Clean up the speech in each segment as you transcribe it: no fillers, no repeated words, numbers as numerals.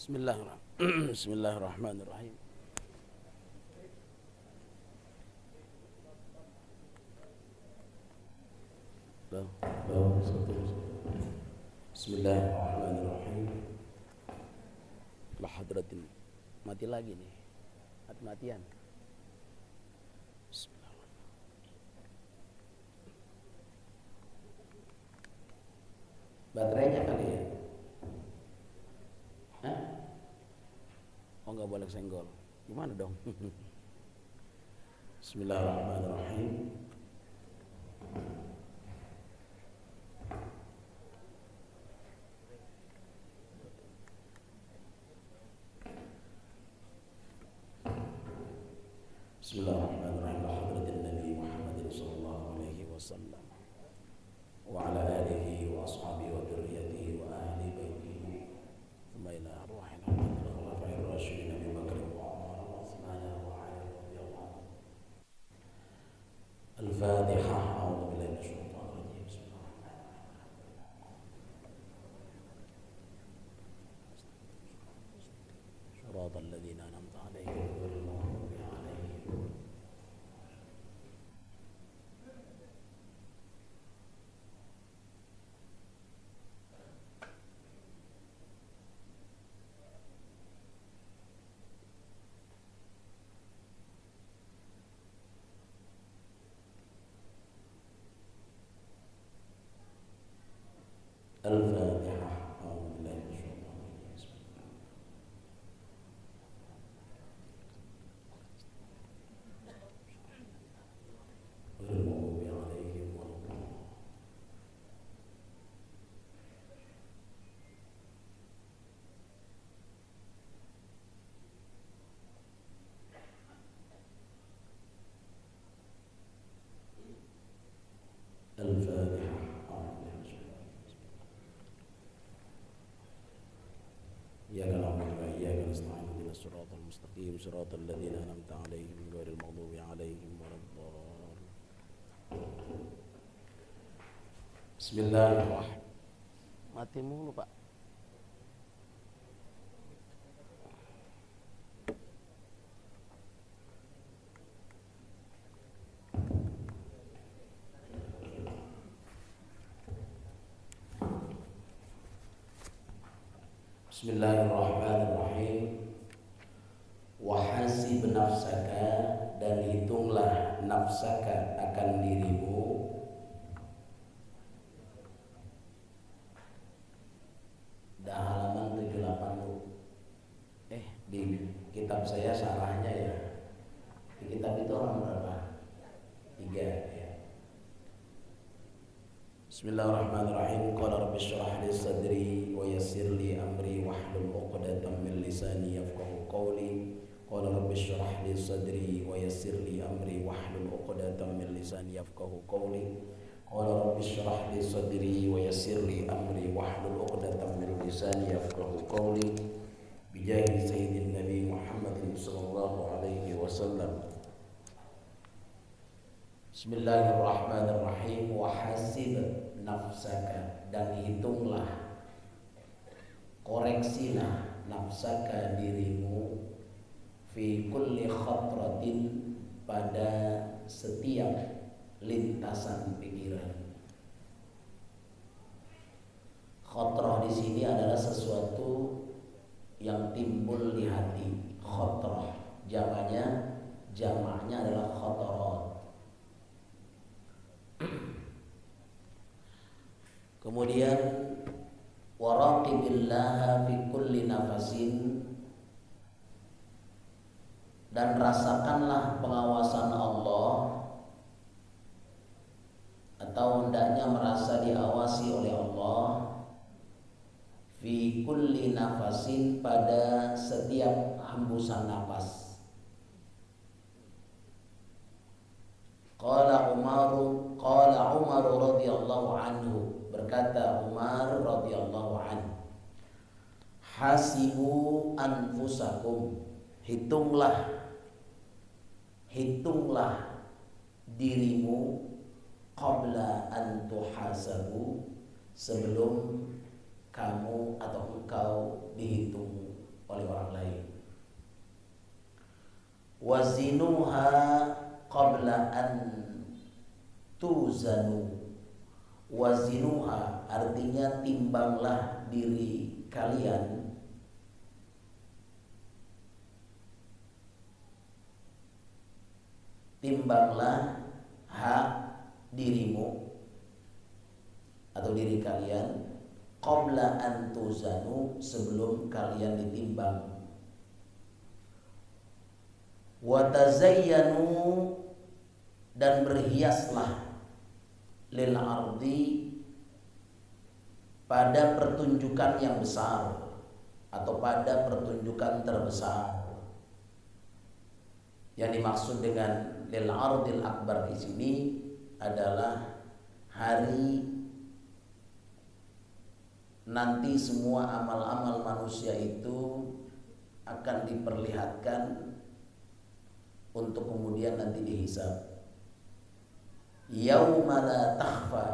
Bismillahirrahmanirrahim. Bismillahirrahmanirrahim. Lah hadratin mati lagi nih. Mati-matian. Baterainya kali ya? Hah? Oh nggak boleh senggol. Gimana dong? Bismillahirrahmanirrahim. Bismillahirrahmanirrahim. Hadratin Nabi Muhammad sallallahu alaihi wasallam wa ala alihi wa ashabihi wa dzurriyyatihi wa ahli baitihi thumma ila arwahina khulafa'ir rasyidin Abi Bakr wa Umar wa Utsman wa Ali radhiyallahu anhum. Al-Fatihah. A'udzu billahi minasyaitonir rajim. Bismillahirrahmanirrahim. Shiratal ladzina an'amta 'alaihim ghairil maghdubi 'alaihim. Al-Fatihah. A'udzu billahi minasyaitonir rajim. Ghairil maghdubi 'alaihim waladdallin. Al-Fatihah. إياك نعبد وإياك نستعين اهدنا الصراط المستقيم صراط الذين أنعمت عليهم غير المغضوب عليهم ولا الضالين. Bismillahirrahmanirrahim. Mati mulu Pak. Bismillahirrahmanirrahim. Wahasib nafsaka, dan hitunglah nafsaka akan dirimu, dah halaman 78. Di kitab saya sarahnya ya, di kitab itu orang berapa? 3 ya. Bismillahirrahmanirrahim. Qala rabbi shrah li sadri wa yassir li amri wahlul 'uqdatam min lisani yafqahu qawli. Qala rabbi shrah li sadri wa yassir li amri wahlul 'uqdatam min lisani yafqahu qawli. Qala rabbi shrah li sadri wa yassir li amri wahlul 'uqdatam min lisani yafqahu qawli. Bijahi sayyidin nabi Muhammadin sallallahu alaihi wasallam. Bismillahirrahmanirrahim. Wahasib nafsaka, dan hitunglah, koreksilah nafsaka dirimu, fi kulli khatratin, pada setiap lintasan pikiran. Khatrah di sini adalah sesuatu yang timbul di hati. Khatrah jamaknya adalah khatarat. Kemudian waraqibillaha fi kulli nafasin, dan rasakanlah pengawasan Allah, atau hendaknya merasa diawasi oleh Allah, fi kulli nafasin, pada setiap hembusan nafas. Qala Umar radhiyallahu anhu, berkata Umar radhiyallahu anhu, hasibu anfusakum, hitunglah dirimu, qabla an tuhasabu, sebelum kamu atau engkau dihitung oleh orang lain. Wazinuha qabla an tuzanu. Wazinuha artinya timbanglah diri kalian timbanglah dirimu atau diri kalian qabla an tuzanu, sebelum kalian ditimbang. Wa tazayyanu, dan berhiaslah lil ardi, pada pertunjukan yang besar atau pada pertunjukan terbesar. Yang dimaksud dengan lil ardil akbar di sini adalah hari nanti semua amal-amal manusia itu akan diperlihatkan untuk kemudian nanti dihisab. Yauma la takhfa,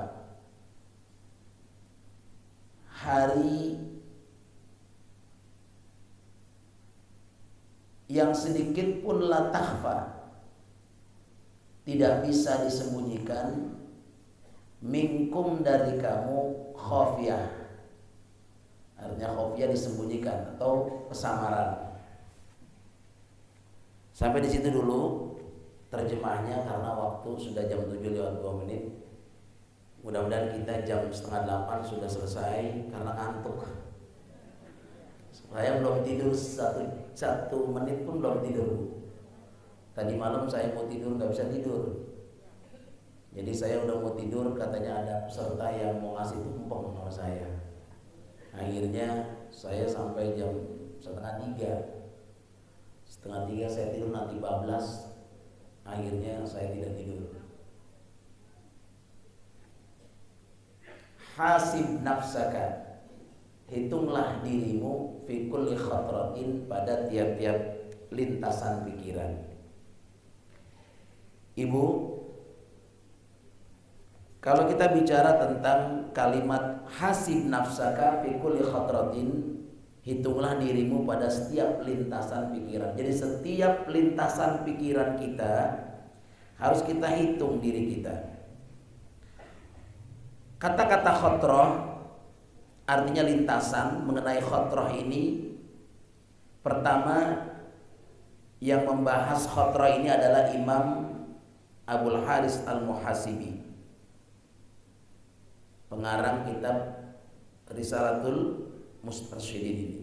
hari yang sedikit pun la takhfa, tidak bisa disembunyikan, minkum, dari kamu, khafiyah, artinya khafiyah disembunyikan atau kesamaran. Sampai di situ dulu terjemahnya, karena waktu sudah jam 7 lewat 2 menit. Mudah-mudahan kita jam 7:30 sudah selesai, karena ngantuk. Saya belum tidur satu menit pun belum tidur. Tadi malam saya mau tidur nggak bisa tidur. Jadi saya udah mau tidur, katanya ada peserta yang mau ngasih tumpeng sama saya. Akhirnya saya sampai jam 2:30. 2:30 saya tidur, nanti bablas. Akhirnya saya tidak tidur. Hasib nafsaka, hitunglah dirimu, fi kulli khatratin, pada tiap-tiap lintasan pikiran. Ibu, kalau kita bicara tentang kalimat hasib nafsaka fi kulli khatratin, hitunglah dirimu pada setiap lintasan pikiran. Jadi setiap lintasan pikiran kita harus kita hitung diri kita. Kata-kata khotroh artinya lintasan. Mengenai khotroh ini, pertama yang membahas khotroh ini adalah Imam Abul Haris Al-Muhasibi, pengarang kitab Risalatul Mustarsyidin ini.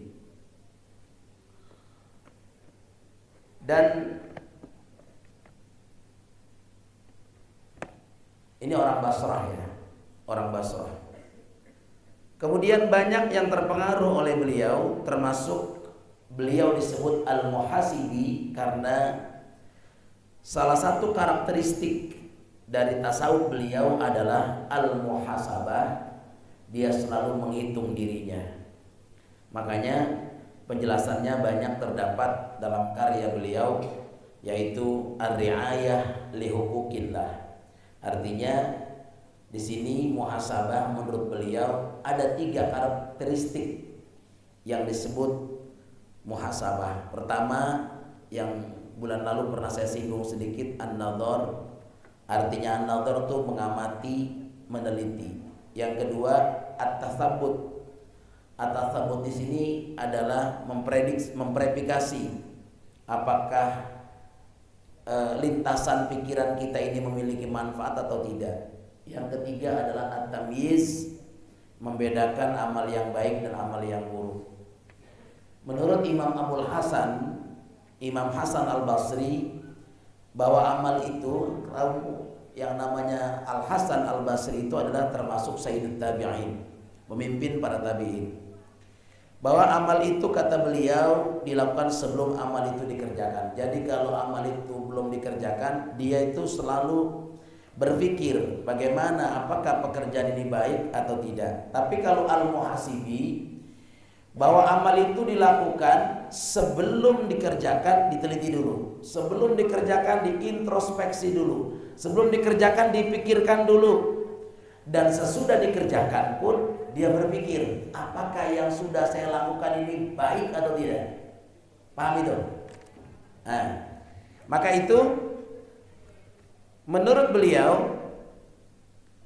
Dan ini orang Basrah ya, orang Basrah. Kemudian banyak yang terpengaruh oleh beliau, termasuk beliau disebut Al-Muhasibi karena salah satu karakteristik dari tasawuf beliau adalah al-muhasabah. Dia selalu menghitung dirinya. Makanya penjelasannya banyak terdapat dalam karya beliau, yaitu Ar-Ri'ayah li Huquqillah. Artinya di sini muhasabah menurut beliau ada 3 karakteristik yang disebut muhasabah. Pertama, yang bulan lalu pernah saya singgung sedikit, an-nadhar. Artinya an-nadhar itu mengamati, meneliti. Yang kedua, at-tatsabbut. At-tatsabbut di sini adalah memverifikasi apakah lintasan pikiran kita ini memiliki manfaat atau tidak. Yang ketiga adalah at-tamyiz, membedakan amal yang baik dan amal yang buruk. Menurut Imam Abul Hasan, Imam Hasan Al-Basri, bahwa amal itu, yang namanya Al-Hasan Al-Basri itu adalah termasuk Sayyidut Tabi'in, pemimpin para tabi'in. Bahwa amal itu, kata beliau, dilakukan sebelum amal itu dikerjakan. Jadi kalau amal itu belum dikerjakan, dia itu selalu berpikir bagaimana, apakah pekerjaan ini baik atau tidak. Tapi kalau Al-Muhasibi, bahwa amal itu dilakukan sebelum dikerjakan, diteliti dulu. Sebelum dikerjakan, diintrospeksi dulu. Sebelum dikerjakan, dipikirkan dulu. Dan sesudah dikerjakan pun dia berpikir, apakah yang sudah saya lakukan ini baik atau tidak. Paham itu? Nah, maka itu menurut beliau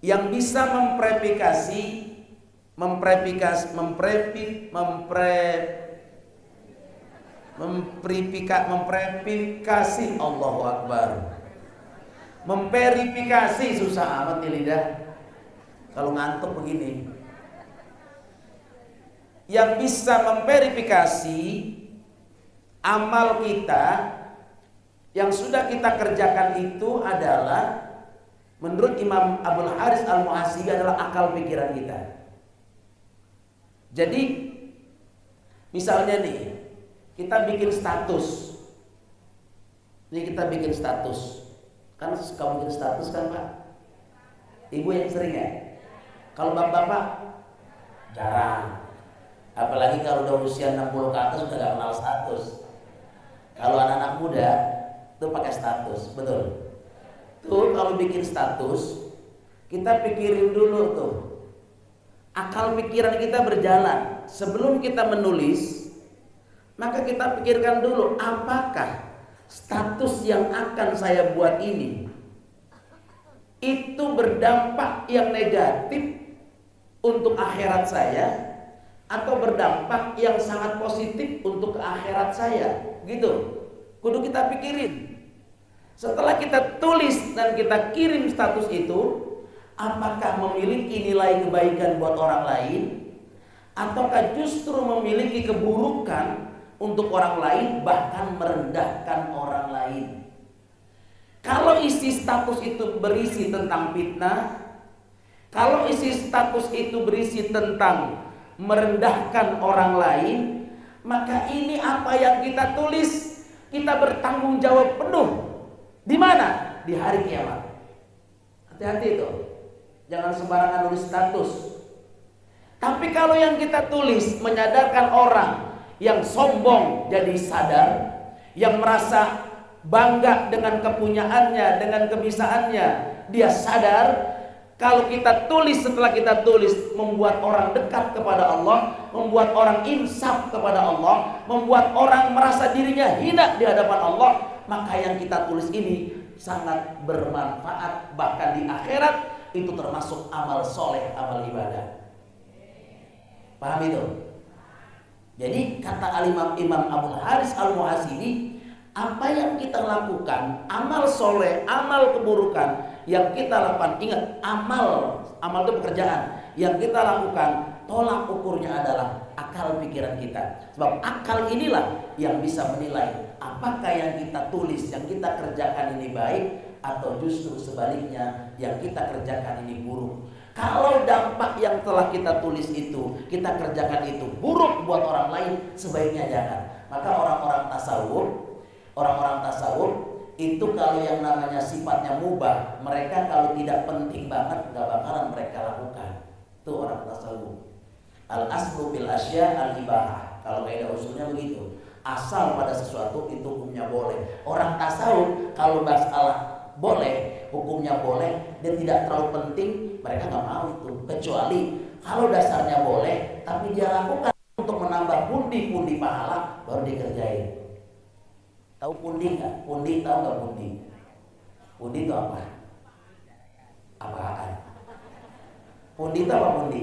yang bisa memverifikasi Allahu Akbar. Memverifikasi susah amat nih lidah. Kalau ngantuk begini. Yang bisa memverifikasi amal kita yang sudah kita kerjakan itu adalah menurut Imam Abul Haris Al-Muhasibi adalah akal pikiran kita. Jadi misalnya nih, kita bikin status. Ini kita bikin status. Kan suka bikin status kan Pak? Ibu yang sering ya? Kalau bapak-bapak jarang. Apalagi kalau udah usia 60 ke atas udah gak kenal status. Kalau anak-anak muda tuh pakai status, betul. Tuh kalau bikin status, kita pikirin dulu tuh. Akal pikiran kita berjalan. Sebelum kita menulis, maka kita pikirkan dulu apakah status yang akan saya buat ini itu berdampak yang negatif untuk akhirat saya atau berdampak yang sangat positif untuk akhirat saya, gitu. Kudu kita pikirin. Setelah kita tulis dan kita kirim status itu, apakah memiliki nilai kebaikan buat orang lain ataukah justru memiliki keburukan untuk orang lain, bahkan merendahkan orang lain. Kalau isi status itu berisi tentang fitnah, kalau isi status itu berisi tentang merendahkan orang lain, maka ini apa yang kita tulis, kita bertanggung jawab penuh. Di mana? Di hari kiamat. Hati-hati itu. Jangan sembarangan nulis status. Tapi kalau yang kita tulis menyadarkan orang yang sombong jadi sadar, yang merasa bangga dengan kepunyaannya, dengan kebisaannya, dia sadar. Kalau kita tulis, setelah kita tulis membuat orang dekat kepada Allah, membuat orang insaf kepada Allah, membuat orang merasa dirinya hina di hadapan Allah, maka yang kita tulis ini sangat bermanfaat, bahkan di akhirat itu termasuk amal soleh, amal ibadah. Paham itu? Jadi kata Imam Abul Haris Al-Muhasibi, apa yang kita lakukan, amal soleh, amal keburukan yang kita lakukan, ingat amal itu pekerjaan yang kita lakukan, tolak ukurnya adalah akal pikiran kita. Sebab akal inilah yang bisa menilai apakah yang kita tulis, yang kita kerjakan ini baik, atau justru sebaliknya yang kita kerjakan ini buruk. Kalau dampak yang telah kita tulis itu, kita kerjakan itu buruk buat orang lain, sebaiknya jangan. Maka orang-orang tasawuf itu kalau yang namanya sifatnya mubah, mereka kalau tidak penting banget gak bakalan mereka lakukan. Itu orang tasawuf. Al-aslu bil asya al-ibahah. Kalau kaidah usulnya begitu. Asal pada sesuatu itu hukumnya boleh. Orang tasawuf kalau masalah boleh, hukumnya boleh, dan tidak terlalu penting, mereka nggak mau itu. Kecuali kalau dasarnya boleh, tapi dia lakukan untuk menambah pundi-pundi pahala, baru dikerjain. Tahu pundi nggak? Pundi tahu nggak pundi? Pundi itu apa? Apaan? Pundi itu apa pundi?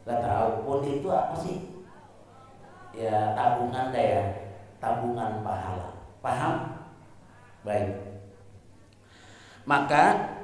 Gak tahu. Pundi itu apa sih? Ya tabungan deh ya, tabungan pahala. Paham? Baik. Maka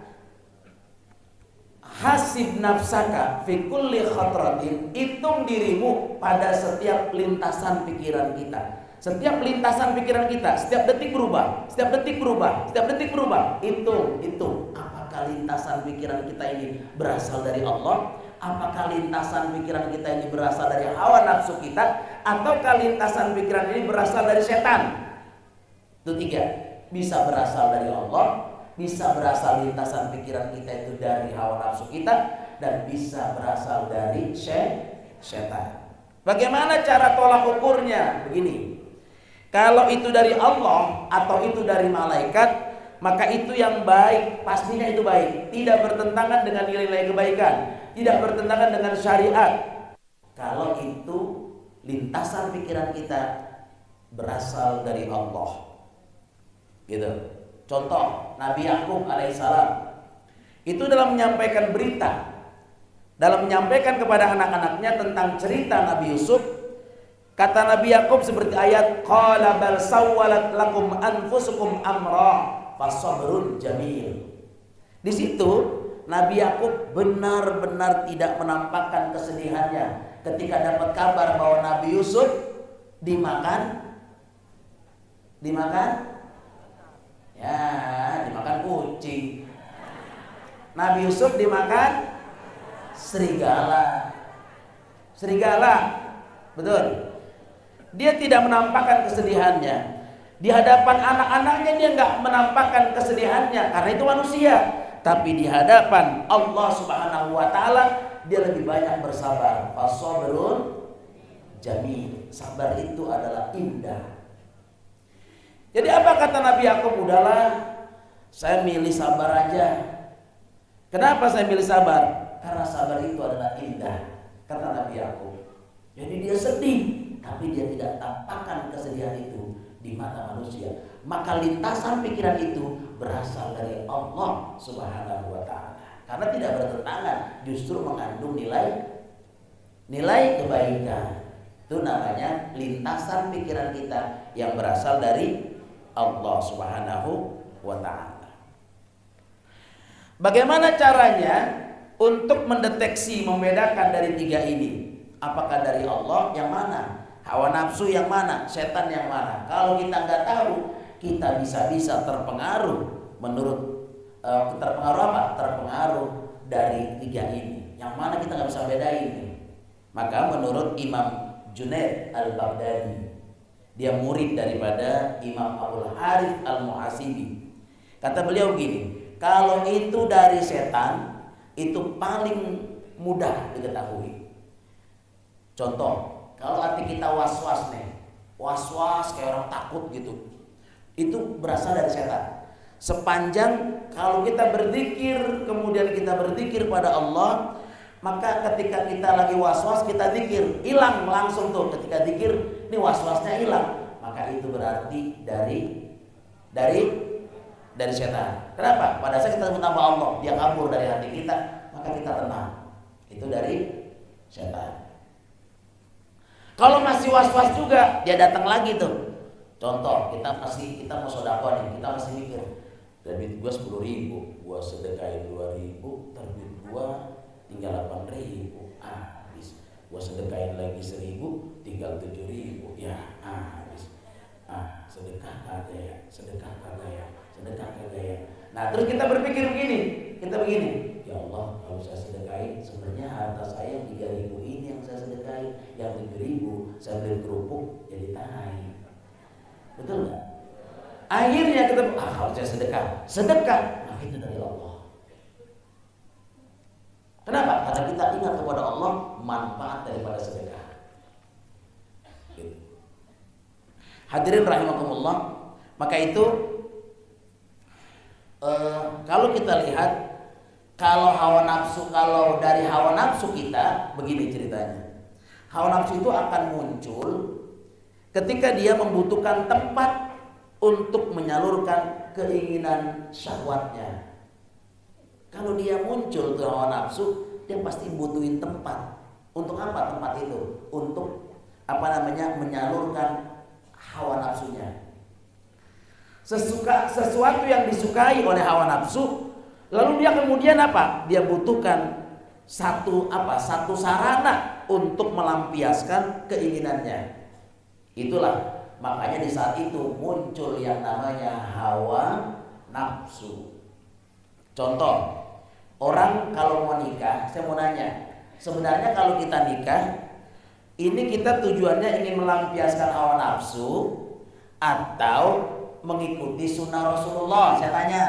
hasib nafsaka fi kulli khatratin, hitung dirimu pada setiap lintasan pikiran kita. Setiap lintasan pikiran kita, setiap detik berubah, setiap detik berubah, setiap detik berubah. Hitung apakah lintasan pikiran kita ini berasal dari Allah? Apakah lintasan pikiran kita ini berasal dari hawa nafsu kita? Ataukah lintasan pikiran ini berasal dari setan? Itu tiga. Bisa berasal dari Allah, bisa berasal lintasan pikiran kita itu dari hawa nafsu kita, dan bisa berasal dari setan. Bagaimana cara tolak ukurnya? Begini. Kalau itu dari Allah atau itu dari malaikat, maka itu yang baik, pastinya itu baik. Tidak bertentangan dengan nilai-nilai kebaikan, tidak bertentangan dengan syariat. Kalau itu lintasan pikiran kita berasal dari Allah. Gitu. Contoh Nabi Yakub alaihissalam itu dalam menyampaikan berita, dalam menyampaikan kepada anak-anaknya tentang cerita Nabi Yusuf, kata Nabi Yakub seperti ayat qala bal sawwalat lakum anfusukum amra fasabrun jamil. Di situ Nabi Yakub benar-benar tidak menampakkan kesedihannya ketika dapat kabar bahwa Nabi Yusuf dimakan kucing. Nabi Yusuf dimakan serigala. Betul. Dia tidak menampakkan kesedihannya. Di hadapan anak-anaknya dia nggak menampakkan kesedihannya karena itu manusia. Tapi di hadapan Allah Subhanahu wa taala dia lebih banyak bersabar. Fasabrun jamil. Sabar itu adalah indah. Jadi apa kata Nabi Yakub? Udahlah, saya milih sabar aja. Kenapa saya milih sabar? Karena sabar itu adalah indah, kata Nabi Yakub. Jadi dia sedih, tapi dia tidak tampakkan kesedihan itu di mata manusia. Maka lintasan pikiran itu berasal dari Allah Subhanahu wa taala. Karena tidak bertentangan, justru mengandung nilai kebaikan. Itu namanya lintasan pikiran kita yang berasal dari Allah Subhanahu wa taala. Bagaimana caranya untuk mendeteksi, membedakan dari tiga ini? Apakah dari Allah yang mana? Hawa nafsu yang mana? Setan yang mana? Kalau kita nggak tahu, kita bisa terpengaruh terpengaruh apa? Terpengaruh dari tiga ini. Yang mana kita nggak bisa bedain. Maka menurut Imam Junaid al-Baghdadi, dia murid daripada Imam Abdul Harith al-Muhasibi, kata beliau gini, kalau itu dari setan itu paling mudah diketahui. Contoh, kalau hati kita was-was kayak orang takut gitu, itu berasal dari setan. Sepanjang kalau kita berzikir, kemudian kita berzikir pada Allah, maka ketika kita lagi was-was kita zikir, hilang langsung tuh. Ketika zikir, ini was-wasnya hilang, maka itu berarti dari setan. Kenapa? Pada saat kita sebut nama Allah, dia kabur dari hati kita, maka kita tenang. Itu dari setan. Kalau masih was-was juga, dia datang lagi tuh. Contoh, kita mau sedekah nih, kita masih mikir, terbit gua 10.000, gua sedekahin 2.000, terbit gua tinggal 8.000, habis. Gua sedekahin lagi 1.000, tinggal 7.000, ya habis. Sedekah kagak ya. Nah, terus kita berpikir begini, ya Allah, kalau saya sedekahin, sebenarnya harta saya 3.000 ini yang saya sedekahin, yang 7.000 saya beli kerupuk jadi tai. Betul nggak? Akhirnya kita, kalau saya sedekah, nah itu dari Allah. Kenapa? Karena kita ingat kepada Allah manfaat daripada sedekah. Gitu. Hadirin rahimakumullah, maka itu kalau kita lihat, kalau dari hawa nafsu kita, begini ceritanya. Hawa nafsu itu akan muncul ketika dia membutuhkan tempat untuk menyalurkan keinginan syahwatnya. Kalau dia muncul ke hawa nafsu, dia pasti butuhin tempat. Untuk apa tempat itu? Untuk menyalurkan hawa nafsunya. Sesuatu yang disukai oleh hawa nafsu, lalu dia kemudian apa? Dia butuhkan satu sarana untuk melampiaskan keinginannya. Itulah makanya di saat itu muncul yang namanya hawa nafsu. Contoh, orang kalau mau nikah, saya mau nanya, sebenarnya kalau kita nikah, ini kita tujuannya ingin melampiaskan hawa nafsu atau mengikuti sunnah Rasulullah? Saya tanya.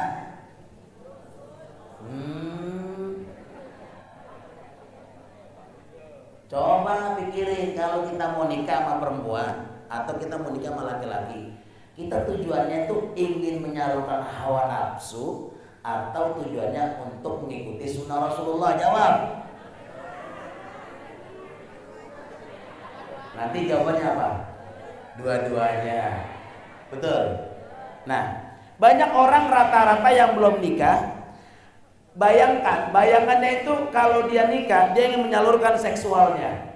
Coba pikirin, kalau kita mau nikah sama perempuan atau kita mau nikah sama laki-laki, kita tujuannya tuh ingin menyalurkan hawa nafsu atau tujuannya untuk mengikuti sunnah Rasulullah? Jawab. Nanti jawabannya apa? dua-duanya. Betul. Nah, banyak orang rata-rata yang belum nikah, bayangannya itu kalau dia nikah, dia ingin menyalurkan seksualnya.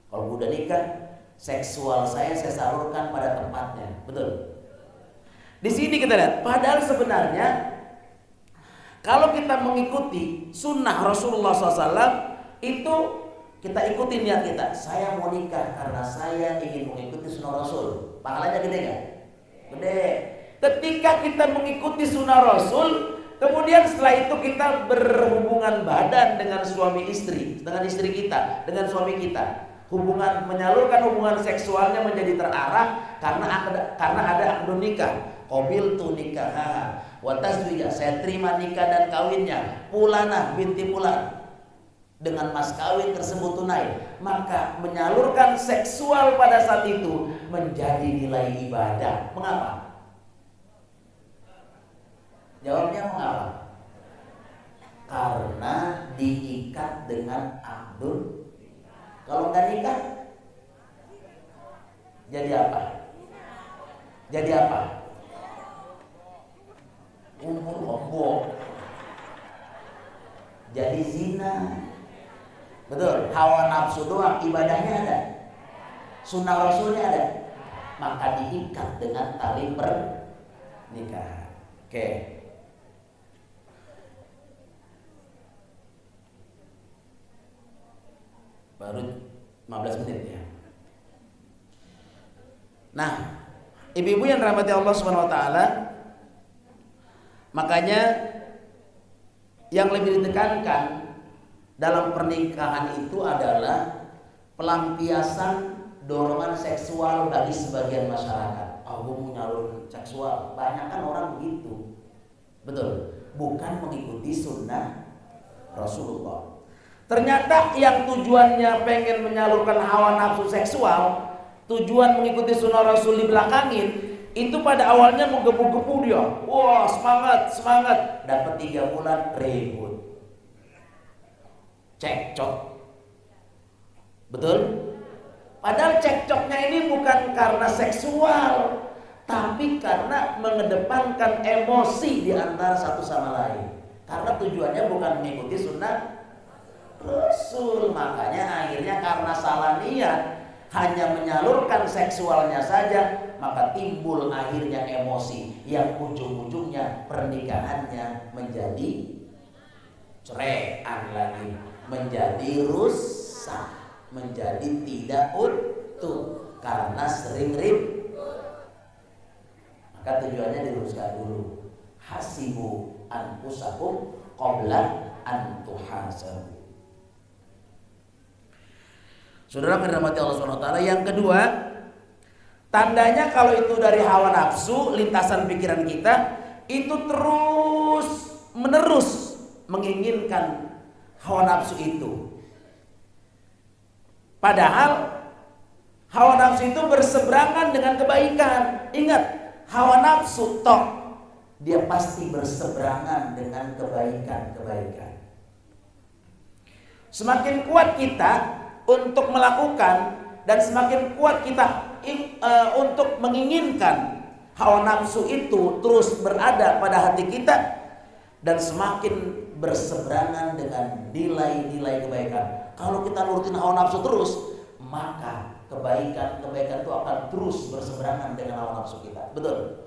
Kalau udah nikah, seksual saya salurkan pada tempatnya. Betul. Di sini kita lihat, padahal sebenarnya kalau kita mengikuti sunnah Rasulullah SAW, itu kita ikuti niat kita. Saya mau nikah karena saya ingin mengikuti sunnah Rasul. Pahalanya gede gak? Gede. Ketika kita mengikuti sunnah Rasul, kemudian setelah itu kita berhubungan badan dengan suami istri, dengan istri kita, dengan suami kita. Menyalurkan hubungan seksualnya menjadi terarah karena ada akdun nikah. Qabiltu nikah wa tazwija, saya terima nikah dan kawinnya, Fulanah binti Fulan, dengan mas kawin tersebut tunai. Maka menyalurkan seksual pada saat itu menjadi nilai ibadah. Mengapa? Jawabnya mengapa? Karena diikat dengan akdun. Kalau nggak nikah, jadi apa? Jadi apa? Umur obok. Jadi zina. Betul. Hawa nafsu doang, ibadahnya ada, sunnah Rasulnya ada. Maka diikat dengan tali pernikahan. Oke. Baru 15 menit ya. Nah, ibu-ibu yang dirahmati Allah Subhanahu wa taala, makanya yang lebih ditekankan dalam pernikahan itu adalah pelampiasan dorongan seksual bagi sebagian masyarakat. Oh, gue mau nyalur seksual. Banyak kan orang begitu. Betul. Bukan mengikuti sunnah Rasulullah. Ternyata yang tujuannya pengen menyalurkan hawa nafsu seksual, tujuan mengikuti sunnah Rasul dibelakangin, itu pada awalnya menggebu-gebu dia. Wah, semangat. Dapat 3 bulan ribut, cekcok. Betul? Padahal cekcoknya ini bukan karena seksual, tapi karena mengedepankan emosi di antara satu sama lain. Karena tujuannya bukan mengikuti sunnah Rasul. Makanya akhirnya karena salah niat, hanya menyalurkan seksualnya saja, maka timbul akhirnya emosi yang ujung-ujungnya pernikahannya menjadi ceraian lagi, menjadi rusak, menjadi tidak utuh karena sering ribut. Maka tujuannya diluruskan dulu. Hasibu anfusakum qabla an tuhasabu. Saudara dirahmati Allah Subhanahu wa taala, yang kedua, tandanya kalau itu dari hawa nafsu, lintasan pikiran kita itu terus menerus menginginkan hawa nafsu itu. Padahal hawa nafsu itu berseberangan dengan kebaikan. Ingat, hawa nafsu toh dia pasti berseberangan dengan kebaikan. Semakin kuat kita untuk melakukan dan semakin kuat kita untuk menginginkan hawa nafsu itu terus berada pada hati kita, dan semakin berseberangan dengan nilai-nilai kebaikan. Kalau kita nurutin hawa nafsu terus, maka kebaikan itu akan terus berseberangan dengan hawa nafsu kita. Betul?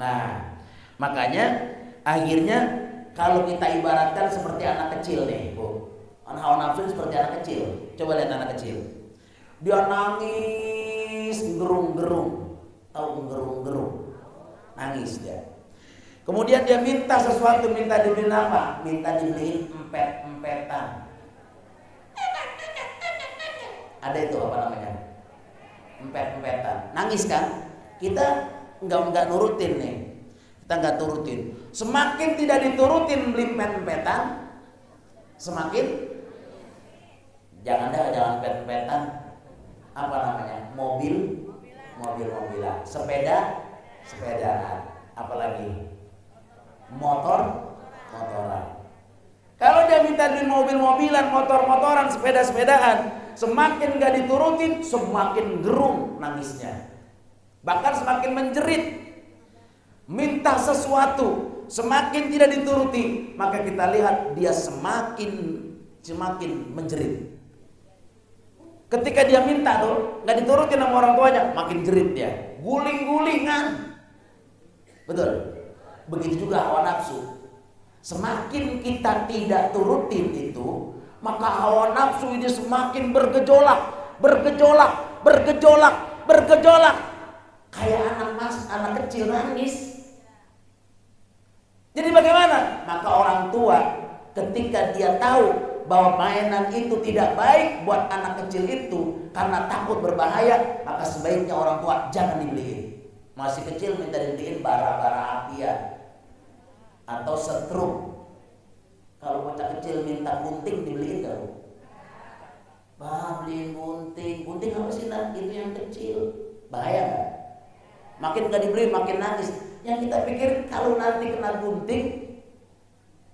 Nah, makanya akhirnya kalau kita ibaratkan seperti anak kecil nih, Bu. Hawa nafsu seperti anak kecil. Coba lihat anak kecil. Dia nangis gerung-gerung. Tahu gerung-gerung? Nangis dia. Kemudian dia minta sesuatu, minta dibeliin apa? Minta dibeliin empet-empetan. Ada itu apa namanya? Empet-empetan. Nangis kan? Kita enggak nurutin nih. Kita enggak turutin. Semakin tidak diturutin beli empet-empetan, semakin jangan empet-empetan, apa namanya? Mobil-mobilan, sepedaan, apalagi motoran. Kalau dia minta di mobil-mobilan, motor-motoran, sepeda-sepedaan, semakin gak diturutin, semakin gerung nangisnya. Bahkan semakin menjerit. Minta sesuatu, semakin tidak dituruti, maka kita lihat dia semakin menjerit. Ketika dia minta tuh, gak diturutin sama orang tuanya, makin jerit dia. Guling-gulingan. Betul. Begitu juga hawa nafsu. Semakin kita tidak turutin itu, maka hawa nafsu ini semakin bergejolak. Kayak anak kecil nangis. Jadi bagaimana? Maka orang tua ketika dia tahu bahwa mainan itu tidak baik buat anak kecil itu karena takut berbahaya, maka sebaiknya orang tua jangan dibeliin. Masih kecil minta dibeliin bara-bara apian atau setruk. Kalau bocah kecil minta gunting dibeliin gak? Beliin gunting apa sih nak? Itu yang kecil. Bahaya gak? Makin gak dibeliin makin nangis. Yang kita pikir kalau nanti kena gunting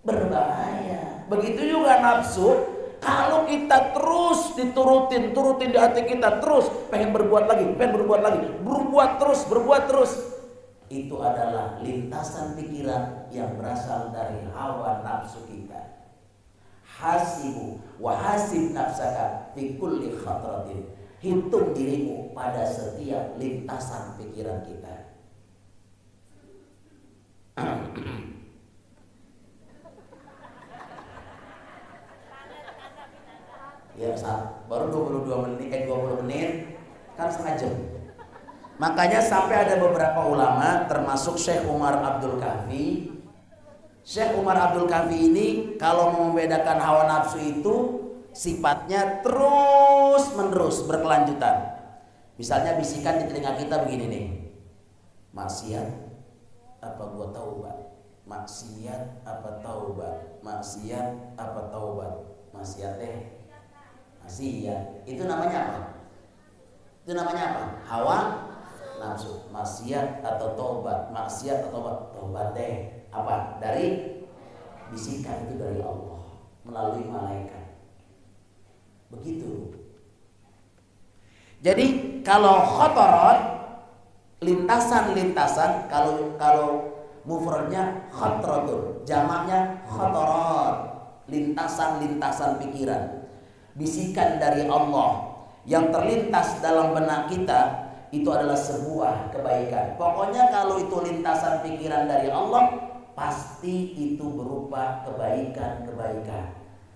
berbahaya. Begitu juga nafsu. Kalau kita terus turutin di hati kita terus pengen berbuat lagi, berbuat terus. Itu adalah lintasan pikiran yang berasal dari hawa nafsu kita. Hasibu wa hasib nafsaka fi kulli khatratin. Hitung dirimu pada setiap lintasan pikiran kita. Ya, baru 20 menit kan setengah jam. Makanya sampai ada beberapa ulama termasuk Syekh Umar Abdul Kahfi. Syekh Umar Abdul Kahfi ini kalau mau membedakan hawa nafsu itu sifatnya terus menerus berkelanjutan. Misalnya bisikan di telinga kita begini nih. Maksiat apa gua taubat? Maksiat apa taubat? Maksiat apa taubat? Maksiat deh. Maksiat. Itu namanya apa? Hawa nafsu. Maksiat atau tobat? Maksiat atau tobat? Tobat deh. Apa? Dari bisikan itu dari Allah melalui malaikat. Begitu. Jadi kalau khotorot, lintasan, kalau mufradnya khotrotun, jamaknya khotorot, lintasan pikiran. Bisikan dari Allah yang terlintas dalam benak kita itu adalah sebuah kebaikan. Pokoknya kalau itu lintasan pikiran dari Allah, pasti itu berupa kebaikan.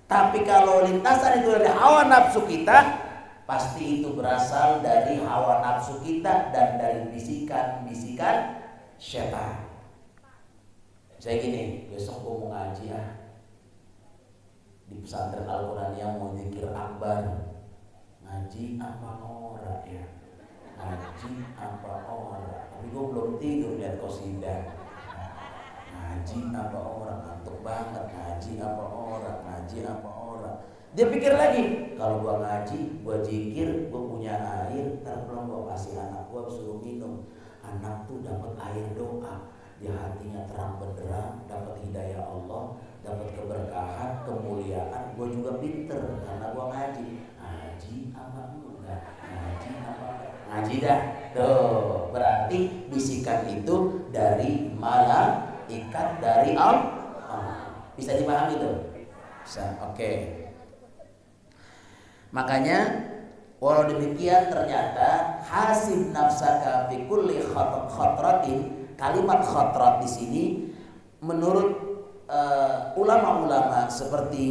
Tapi kalau lintasan itu dari hawa nafsu kita, pasti itu berasal dari hawa nafsu kita dan dari bisikan syaitan. Saya gini, besok gue mau ngaji di pesantren Al-Quran yang mau zikir akbar. Ngaji apa ora ya? Ngaji apa ora? Tapi gue belum tidur lihat qasidah. Ngaji apa ora? Ngantuk banget. Ngaji apa ora? Dia pikir lagi, kalau gue ngaji, gue zikir, gue punya air, ntar pulang gue kasih anak gue suruh minum. Anak tuh dapat air doa, di hatinya terang benderang, dapat hidayah Allah, dapat keberkahan, kemuliaan. Gue juga pinter karena gue ngaji. Ngaji apa enggak? Ngaji dah. Tuh, berarti bisikan itu dari malaikat, dari Allah. Bisa dipahami tuh? Bisa. Oke. Makanya walau demikian ternyata hasib nafsaka fi kulli khatratin. Kalimat khatrat di sini menurut ulama-ulama seperti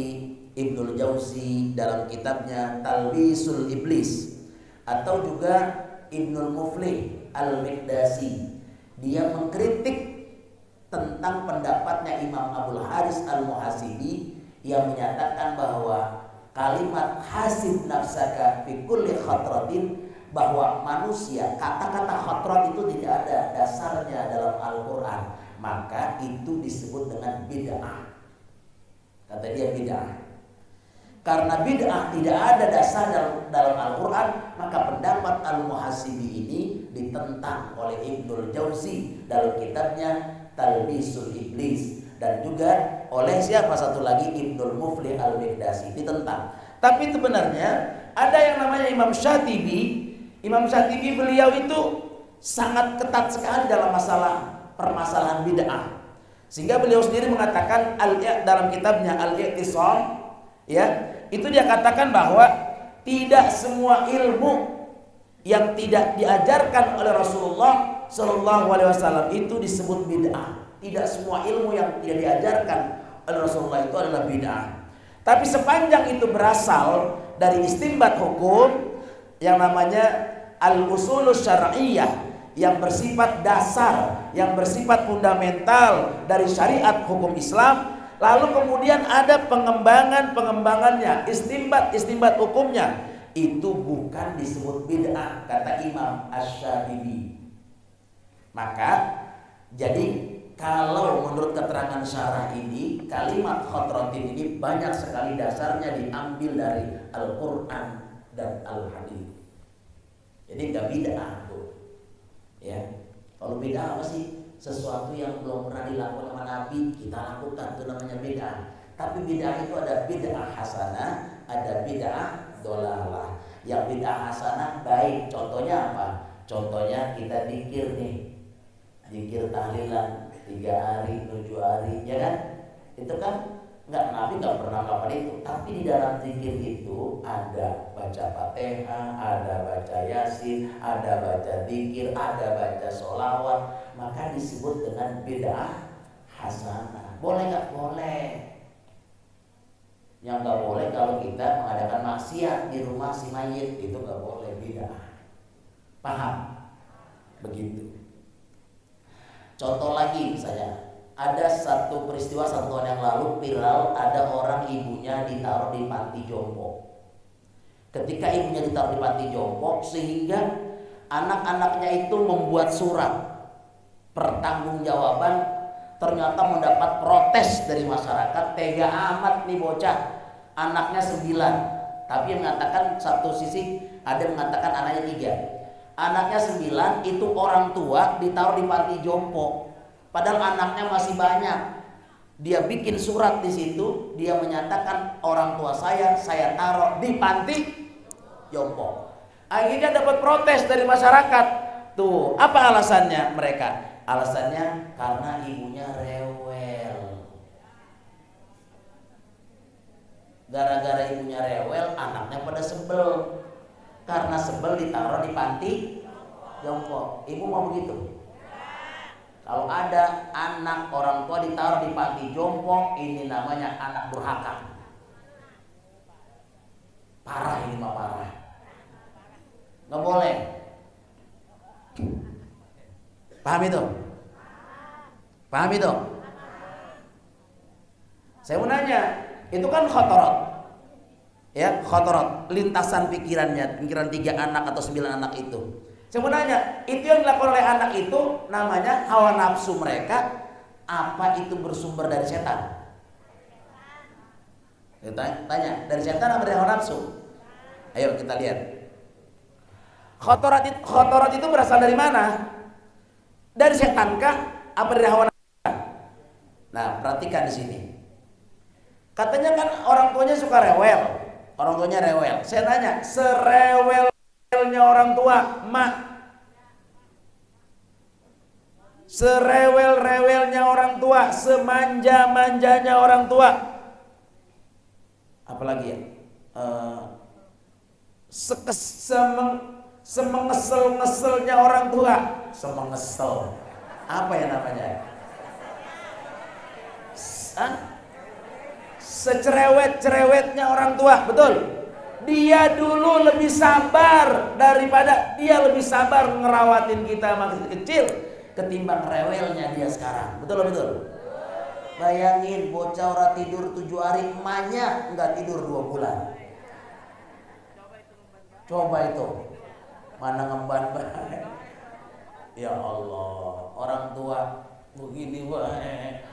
Ibnul Jauzi dalam kitabnya Talbisul Iblis atau juga Ibnul Muflih Al-Miqdasi, dia mengkritik tentang pendapatnya Imam Abdul Haris Al-Muhasibi yang menyatakan bahwa kalimat hasib nafsaka fi kulli khatratin, bahwa manusia, kata-kata khatrat itu tidak ada dasarnya dalam Al-Quran, maka itu disebut dengan bid'ah. Kata dia bid'ah. Karena bid'ah tidak ada dasar dalam Al-Quran, maka pendapat Al-Muhasibi ini ditentang oleh Ibnul Jauzi dalam kitabnya Talbisul Iblis, dan juga oleh siapa satu lagi, Ibnul Muflih Al-Miqdasi, ditentang. Tapi sebenarnya ada yang namanya Imam Syatibi. Imam Syatibi beliau itu sangat ketat sekali dalam masalah permasalahan bid'ah. Sehingga beliau sendiri mengatakan dalam kitabnya Al-I'tisam, ya, itu dia katakan bahwa tidak semua ilmu yang tidak diajarkan oleh Rasulullah Shallallahu Alaihi Wasallam itu disebut bid'ah. Tidak semua ilmu yang tidak diajarkan oleh Rasulullah itu adalah bid'ah. Tapi sepanjang itu berasal dari istinbat hukum yang namanya al-usulus syar'iyyah, yang bersifat dasar, yang bersifat fundamental dari syariat hukum Islam, lalu kemudian ada pengembangannya, istinbat hukumnya, itu bukan disebut bid'ah, kata Imam Asy-Syatibi. Maka jadi kalau menurut keterangan syarah ini, kalimat khotrotin ini banyak sekali dasarnya diambil dari Al-Quran dan Al-Hadits. Jadi nggak bid'ah tuh, ya. Kalau bid'ah apa sih? Sesuatu yang belum pernah dilakukan sama Nabi kita lakukan, itu namanya bid'ah. Tapi bid'ah itu ada bid'ah hasanah, ada bid'ah dolalah. Yang bid'ah hasanah baik, contohnya apa? Contohnya kita zikir nih, zikir tahlilan 3 hari, 7 hari, ya kan? Itu kan Nabi nggak pernah melakukan itu. Tapi di dalam zikir itu ada baca Fatihah, ada baca Yasin, ada baca zikir, ada baca sholawat. Maka disebut dengan bid'ah hasanah. Boleh nggak? Boleh. Yang nggak boleh kalau kita mengadakan maksiat di rumah si mayit, itu nggak boleh, bid'ah. Paham? Begitu. Contoh lagi misalnya, ada satu peristiwa 1 tahun yang lalu viral, ada orang ibunya ditaruh di panti jompo. Ketika ibunya ditaruh di panti jompo, sehingga anak-anaknya itu membuat surat pertanggungjawaban, ternyata mendapat protes dari masyarakat. Tega amat nih bocah, anaknya 9, tapi yang mengatakan satu sisi, ada yang mengatakan anaknya 3. Anaknya 9, itu orang tua ditaruh di panti jompo. Padahal anaknya masih banyak. Dia bikin surat di situ, dia menyatakan orang tua saya taruh di panti jompo. Akhirnya dapat protes dari masyarakat. Tuh, apa alasannya mereka? Alasannya karena ibunya rewel. Gara-gara ibunya rewel, anaknya pada sebel. Karena sebel ditaruh di panti jompo. Ibu mau begitu? Kalau ada anak orang tua ditaruh di panti jompo, ini namanya anak durhaka. Parah ini mah, parah. Nggak boleh. Paham itu? Paham itu? Saya mau nanya, itu kan khotorot. Ya, khotorot, lintasan pikiran 3 anak atau 9 anak itu. Saya mau nanya, itu yang dilakukan oleh anak itu namanya hawa nafsu mereka, apa itu bersumber dari setan? Tanya, dari setan apa dari hawa nafsu? Ayo kita lihat. Khotorot itu berasal dari mana? Dari setankah? Apa dari hawa nafsu? Nah, perhatikan di sini. Katanya kan orang tuanya suka rewel. Orang tuanya rewel. Saya tanya, serewelnya orang tua, mak. Serewel-rewelnya orang tua, semanja-manjanya orang tua. Apalagi ya? Semengesel-ngeselnya orang tua. Semengesel. Apa ya namanya? Secerewet-cerewetnya orang tua, betul. Dia dulu lebih sabar daripada dia lebih sabar ngerawatin kita masih kecil ketimbang rewelnya dia sekarang. Betul betul. Bayangin bocah orang tidur 7 hari, emaknya enggak tidur 2 bulan. Coba itu. Mana ngemban banget. Ya Allah, orang tua begini baik.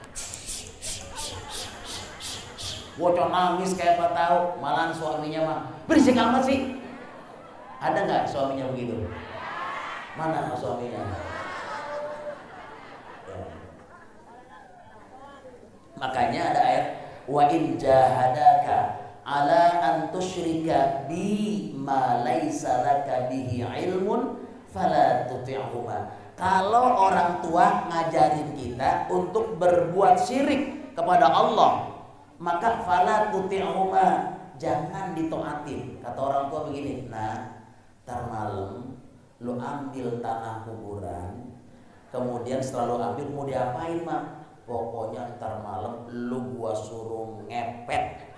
Bocah nangis kayak apa tahu, malahan suaminya mah berisik amat sih. Ada nggak suaminya begitu? Mana suaminya? Ya. Makanya ada ayat wa in jahadaka ala an tusyrika bi ma laisa laka bihi ilmun fala tuti'huma. Kalau orang tua ngajarin kita untuk berbuat syirik kepada Allah, maka fala tuti'huma, jangan ditaatin. Kata orang tua begini, nah, ntar malam lu ambil tanah kuburan, kemudian setelah lu ambil mau diapain mak? Pokoknya ntar malam lu gua suruh ngepet.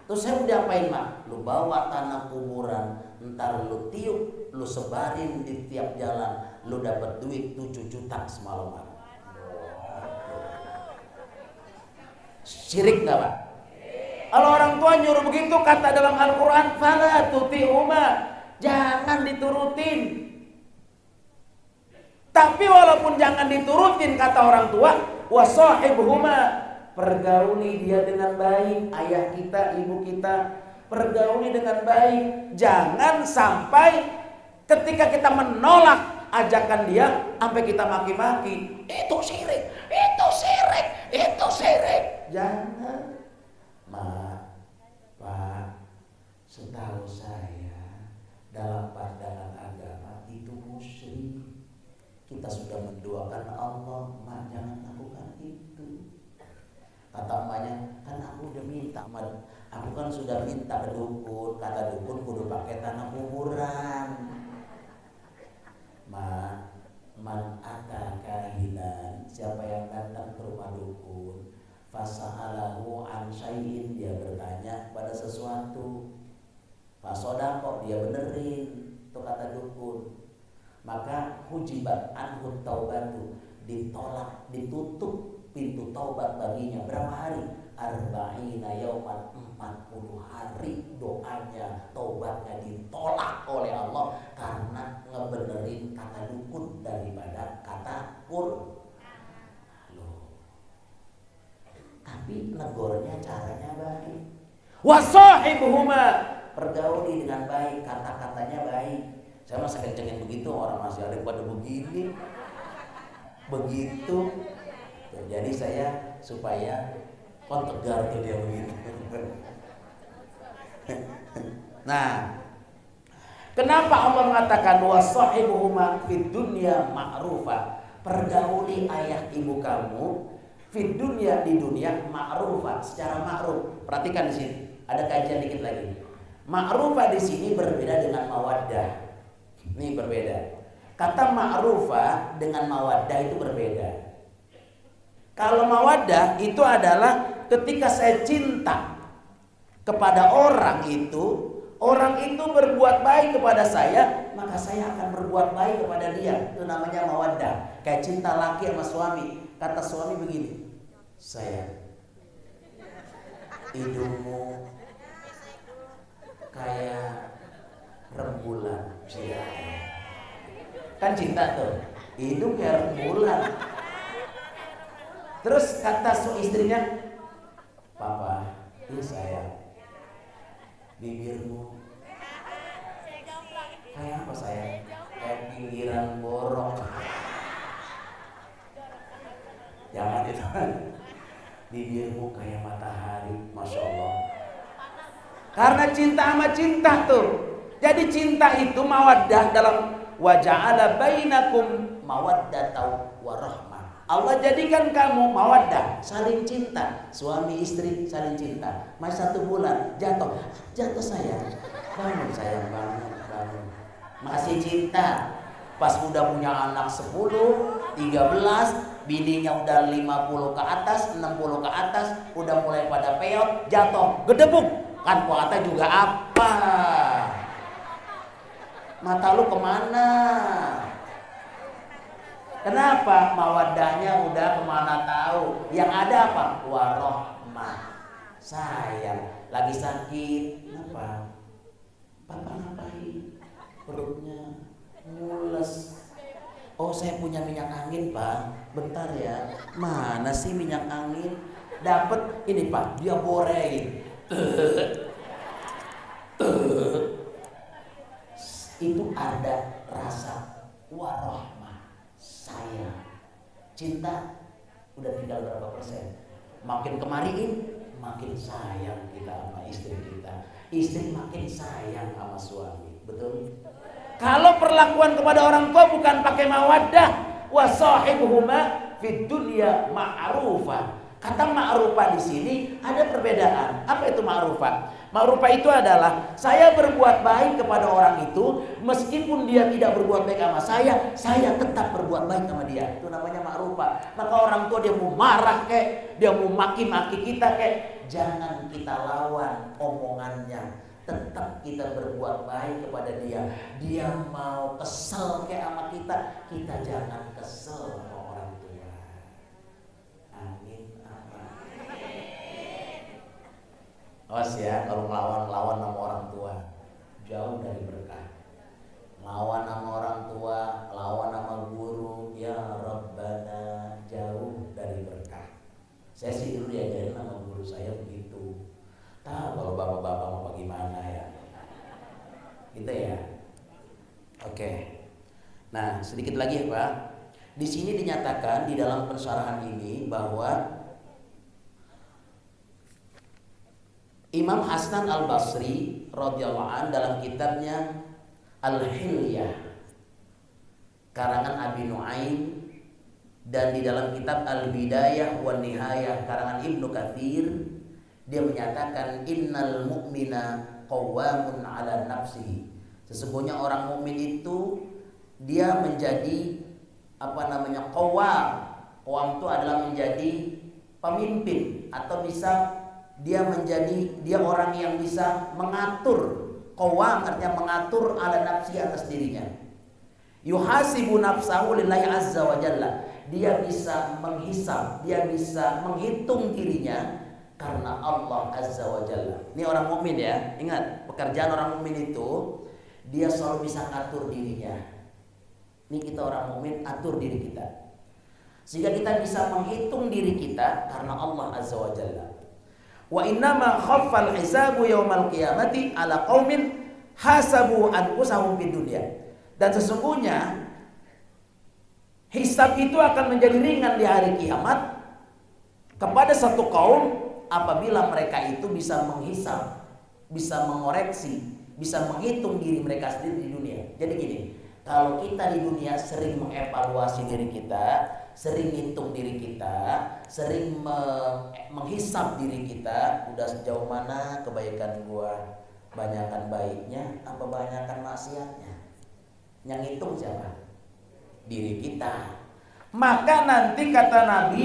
Terus saya mau diapain mak? Lu bawa tanah kuburan, ntar lu tiup, lu sebarin di tiap jalan, lu dapat duit 7 juta semalaman. Syirik nggak pak? Kalau orang tua nyuruh begitu, kata dalam Al-Quran, fala tuti'huma, jangan diturutin. Tapi walaupun jangan diturutin kata orang tua, wasahibhuma, pergauli dia dengan baik. Ayah kita, ibu kita, pergauli dengan baik. Jangan sampai ketika kita menolak ajakan dia, sampai kita maki-maki, itu syirik, itu syirik, itu syirik. Jangan. Ma, Pak, setahu saya dalam pandangan agama itu musyrik. Kita sudah mendoakan Allah, mak jangan lakukan itu. Kata emaknya, kan aku udah minta, aku kan sudah minta ke dukun. Kata dukun kudu pakai tanah kuburan. Man ata kahinan, siapa yang datang ke rumah dukun, fasa'alahu an syai'in, dia bertanya pada sesuatu, fasodaqo, dia benerin, itu kata dukun, maka hujibat anhu taubatu, ditolak, ditutup pintu taubat baginya. Berapa hari? Arba'ina yauman, 40 hari doanya, taubatnya ditolak oleh Allah karena ngebenerin kata dukun daripada kata Qur'an. Tapi negornya caranya baik. Wasahibuhuma, pergauli dengan baik, kata-katanya baik. Saya masa kencengin begitu, orang masih ada pada begini, begitu. Jadi saya supaya tegar tuh dia begitu. Nah, kenapa Allah mengatakan wasahibuhuma fid dunya ma'rufa, pergauli ayah ibu kamu fid dunya, di dunia, ma'rufa, secara ma'ruf. Perhatikan di sini, ada kajian dikit lagi. Ma'rufa di sini berbeda dengan mawaddah. Ini berbeda. Kata ma'rufa dengan mawaddah itu berbeda. Kalau mawaddah itu adalah ketika saya cinta kepada orang itu berbuat baik kepada saya, maka saya akan berbuat baik kepada dia. Itu namanya mawaddah. Kayak cinta laki sama suami. Kata suami begini, sayang, hidungmu kayak rembulan. Kan cinta tuh, hidung kayak rembulan. Terus kata istrinya, papa, ini sayang, bibirmu kayak apa sayang? Kayak pinggiran borok. Jangan itu, bibirmu kayak matahari, masya Allah. Karena cinta sama cinta tuh. Jadi cinta itu mawaddah, dalam waja'ala bainakum mawaddatan warahmah. Allah jadikan kamu mawaddah, saling cinta, suami istri saling cinta. Masih 1 bulan jatuh sayang, bangun sayang, bangun. Masih cinta. Pas udah punya anak 10, 13, bininya udah 50 ke atas, 60 ke atas, udah mulai pada peot, jatuh, gedebuk. Kan kata juga apa? Mata lu kemana? Kenapa? Mawaddahnya udah kemana tahu. Yang ada apa? Warohmah, sayang. Lagi sakit, kenapa? Papa ngapain? Perutnya mules. Oh, saya punya minyak angin, Pak. Bentar ya. Mana sih minyak angin? Dapat ini, Pak. Dia borein. Itu ada rasa warohmah, sayang, cinta. Udah tinggal berapa persen? Makin kemariin, makin sayang kita sama istri kita. Istri makin sayang sama suami. Betul? Kalau perlakuan kepada orang tua bukan pakai mawaddah, wa sahibuhuma fid dunya ma'rufah. Kata ma'rufah di sini ada perbedaan. Apa itu ma'rufah? Ma'rufah itu adalah saya berbuat baik kepada orang itu meskipun dia tidak berbuat baik sama saya tetap berbuat baik sama dia. Itu namanya ma'rufah. Maka orang tua dia mau marah kek, dia mau maki-maki kita kek, jangan kita lawan omongannya. Tetap kita berbuat baik kepada dia. Dia mau kesel kayak sama kita, kita jangan kesel sama orang tua. Amin. Awas ya, kalau ngelawan sama orang tua, jauh dari berkah. Lawan sama orang tua, lawan sama guru, ya Rabbana, jauh dari berkah. Saya sih dulu diajarin sama guru saya begitu. Tahu kalau bapak-bapak mau bagaimana ya, gitu ya. Oke. Nah, sedikit lagi ya Pak. Di sini dinyatakan di dalam pensyarahan ini bahwa Imam Hasan Al-Basri radhiyallahu an dalam kitabnya Al-Hilyah karangan Abi Nuaim dan di dalam kitab Al-Bidayah wan Nihayah karangan Ibnu Katsir, dia menyatakan innal mu'mina qawwamun 'ala nafsihi. Sesungguhnya orang mukmin itu dia menjadi qawwam. Qawwam itu adalah menjadi pemimpin atau bisa dia orang yang bisa mengatur. Qawwam artinya mengatur 'ala nafsi atas dirinya. Yuhasibu nafsahu lillahi azza wa jalla. Dia bisa menghisab, dia bisa menghitung dirinya karena Allah Azza wa Jalla. Ini orang mukmin ya. Ingat, pekerjaan orang mukmin itu dia selalu bisa atur dirinya. Ini kita orang mukmin, atur diri kita. Sehingga kita bisa menghitung diri kita karena Allah Azza wa Jalla. Wa innama khaffal hisabu yaumal qiyamati ala qaumin hasabu anfusahum fid dunya. Dan sesungguhnya hisab itu akan menjadi ringan di hari kiamat kepada satu kaum apabila mereka itu bisa menghisab, bisa mengoreksi, bisa menghitung diri mereka sendiri di dunia. Jadi gini, kalau kita di dunia sering mengevaluasi diri kita, sering ngitung diri kita, sering menghisab diri kita, udah sejauh mana kebaikan gua, banyakan baiknya apa banyakan maksiatnya. Yang ngitung siapa? Diri kita. Maka nanti kata Nabi,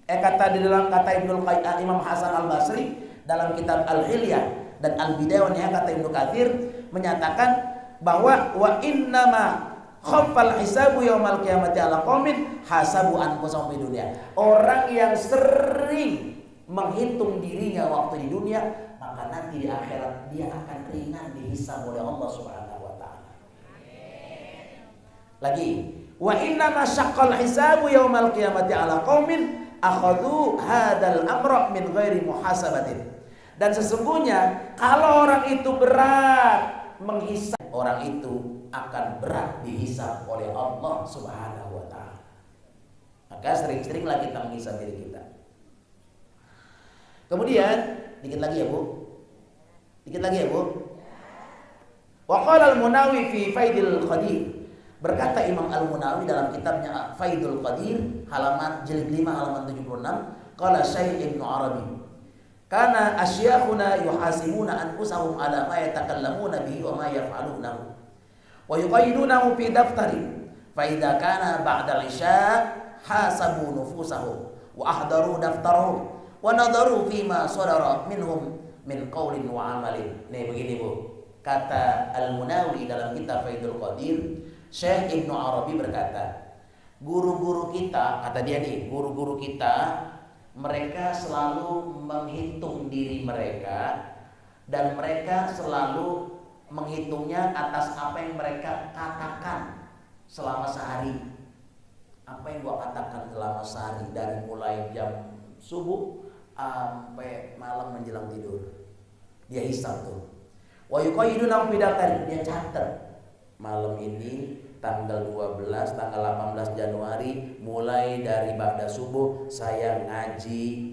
kata di dalam kata Ibnu Qayyim, Imam Hasan Al-Basri dalam kitab Al-Hilyah dan Al-Bidayah kata Ibnu Katsir menyatakan bahwa wa innama khaffal hisabu yaumal qiyamati ala qaumin hasabu anfusahum fid dunya. Orang yang sering menghitung dirinya waktu di dunia, maka nanti di akhirat dia akan ringan dihisab oleh Allah Subhanahu wa taala. Lagi, wa innama syaqqal hisabu yaumal qiyamati ala qaumin akhadhu hadzal amra min ghairi muhasabatin. Dan sesungguhnya kalau orang itu berat menghisab, orang itu akan berat dihisab oleh Allah Subhanahu wa taala. Maka sering-seringlah kita menghisab diri kita. Kemudian dikit lagi ya Bu. Wa qala al-Munawi fi Faidul Qadir. Berkata Imam Al-Munawi dalam kitabnya Faidul Qadir halaman jilid 5 halaman 76, qala Syekh Ibnu Arabi, kana asyakhuna yuhasimuna anfusahum ala ma yatakallamuna bihi wa ma yaf'alunahu wa yuqayyidunahu fi daftari fa idza kana ba'da al-isya hasabu nufusahum wa ahdaru daftarahum wa nadaru fi ma sadara minhum min qaulin wa amalin. Nih begini Bu, kata Al-Munawi dalam kitab Faidul Qadir, Syekh Ibnu Arabi berkata, guru-guru kita, kata dia nih, guru-guru kita, mereka selalu menghitung diri mereka dan mereka selalu menghitungnya atas apa yang mereka katakan selama sehari. Apa yang gua katakan selama sehari dari mulai jam subuh sampai malam menjelang tidur. Dia hisab tuh. Wa yuqayyiduna fi daftar, dia catat. Malam ini tanggal 12, tanggal 18 Januari mulai dari ba'da subuh saya ngaji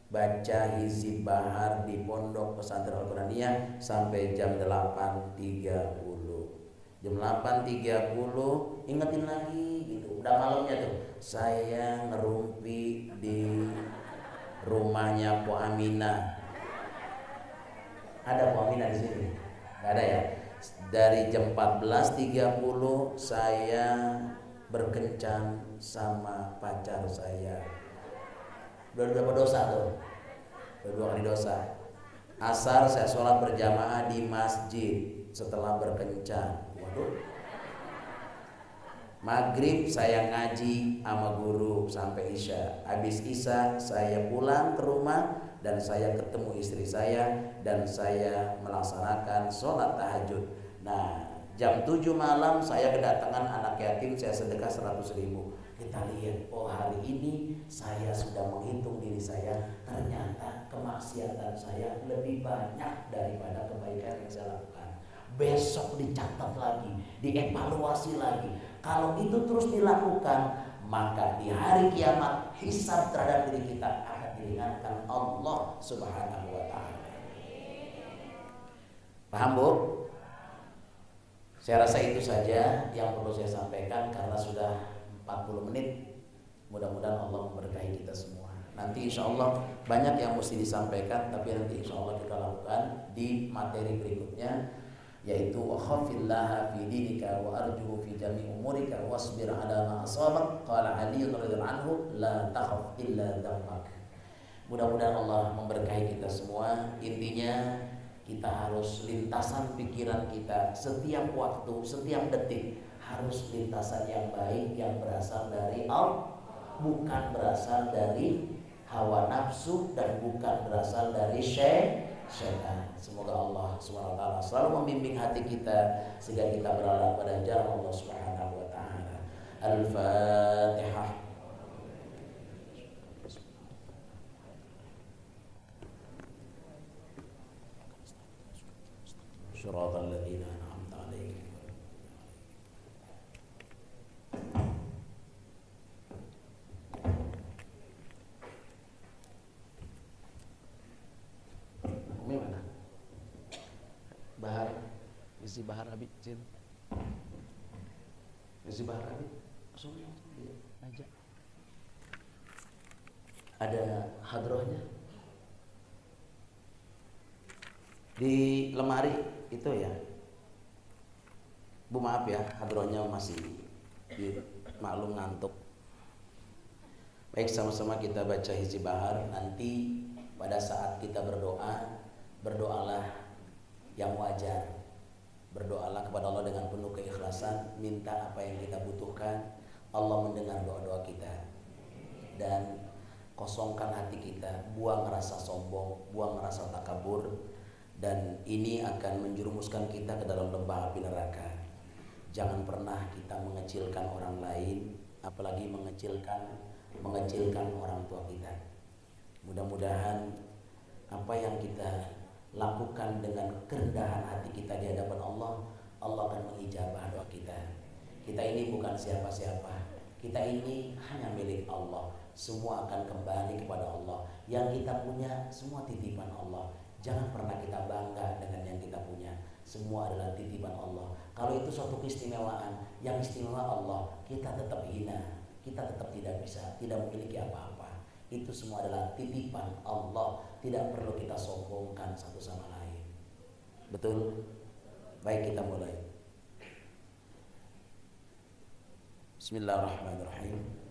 baca hizib bahar di Pondok Pesantren Al-Quraniyah sampai jam 8.30. Jam 8.30 ingetin lagi gitu. Udah malamnya tuh saya ngerumpi di rumahnya Po Aminah. Ada Po Aminah di sini? Nggak ada ya? Dari jam 14.30 saya berkencan sama pacar saya. Berapa dosa tuh? Dua kali dosa. Asar saya sholat berjamaah di masjid setelah berkencan. Waduh. Maghrib saya ngaji sama guru sampai isya. Habis isya saya pulang ke rumah dan saya ketemu istri saya dan saya melaksanakan sholat tahajud. Nah, jam 7 malam saya kedatangan anak yatim, saya sedekah 100.000. Kita lihat, oh hari ini saya sudah menghitung diri saya, ternyata kemaksiatan saya lebih banyak daripada kebaikan yang saya lakukan. Besok dicatat lagi, dievaluasi lagi. Kalau itu terus dilakukan, maka di hari kiamat hisab terhadap diri kita akan diringankan Allah Subhanahu wa ta'ala. Paham Bu? Saya rasa itu saja yang perlu saya sampaikan karena sudah 40 menit. Mudah-mudahan Allah memberkahi kita semua. Nanti insya Allah banyak yang mesti disampaikan, tapi nanti insya Allah kita lakukan di materi berikutnya, yaitu wa khafillaha fi dinika wa arjuhu fi jami umurika wasbir ala ma asabak. Qala Ali radhiyallahu anhu la takhaf illa dhammak. Mudah-mudahan Allah memberkahi kita semua. Intinya kita harus lintasan pikiran kita setiap waktu, setiap detik harus lintasan yang baik yang berasal dari Allah, bukan berasal dari hawa nafsu dan bukan berasal dari syaitan. Semoga Allah SWT selalu membimbing hati kita sehingga kita berada pada jalan Allah Subhanahu wa taala. Al-Fatihah. Shiratal ladzina an'amta 'alaihim. Umi mana? Bahar, isi Bahar Abi, Cin. Isi Bahar Abi. Langsung aja. Ada hadrohnya di lemari itu ya. Bu maaf ya, hadrohnya masih maklum ngantuk. Baik, sama-sama kita baca hizib bahar. Nanti pada saat kita berdoa, berdoalah yang wajar. Berdoalah kepada Allah dengan penuh keikhlasan, minta apa yang kita butuhkan. Allah mendengar doa-doa kita. Dan kosongkan hati kita, buang rasa sombong, buang rasa takabur, dan ini akan menjerumuskan kita ke dalam lembah api neraka. Jangan pernah kita mengecilkan orang lain, apalagi mengecilkan orang tua kita. Mudah-mudahan apa yang kita lakukan dengan kerendahan hati kita di hadapan Allah, Allah akan mengijabah doa kita. Kita ini bukan siapa-siapa, kita ini hanya milik Allah. Semua akan kembali kepada Allah. Yang kita punya semua titipan Allah. Jangan pernah kita bangga dengan yang kita punya. Semua adalah titipan Allah. Kalau itu suatu keistimewaan, yang istimewa Allah, kita tetap hina, kita tetap tidak bisa, tidak memiliki apa-apa. Itu semua adalah titipan Allah. Tidak perlu kita sombongkan satu sama lain. Betul? Baik, kita mulai. Bismillahirrahmanirrahim.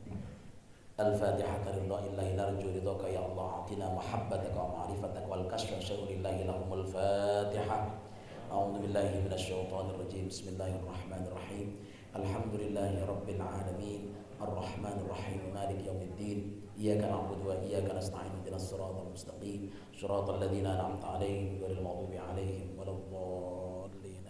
Al-Fatihah lillahi narju ridhaka ya Allah atina mahabbataka wa ma'rifataka wal kashfa syaulillahi lahumul Fatihah. A'udzu billahi minasyaitonir rajim. Bismillahirrahmanirrahim. Alhamdulillahi rabbil alamin arrahmanir rahim maliki yaumiddin. Iyyaka na'budu wa iyyaka nasta'in ihdinas siratal mustaqim siratal ladzina an'amta 'alaihim ghairil maghdubi 'alaihim waladdallin.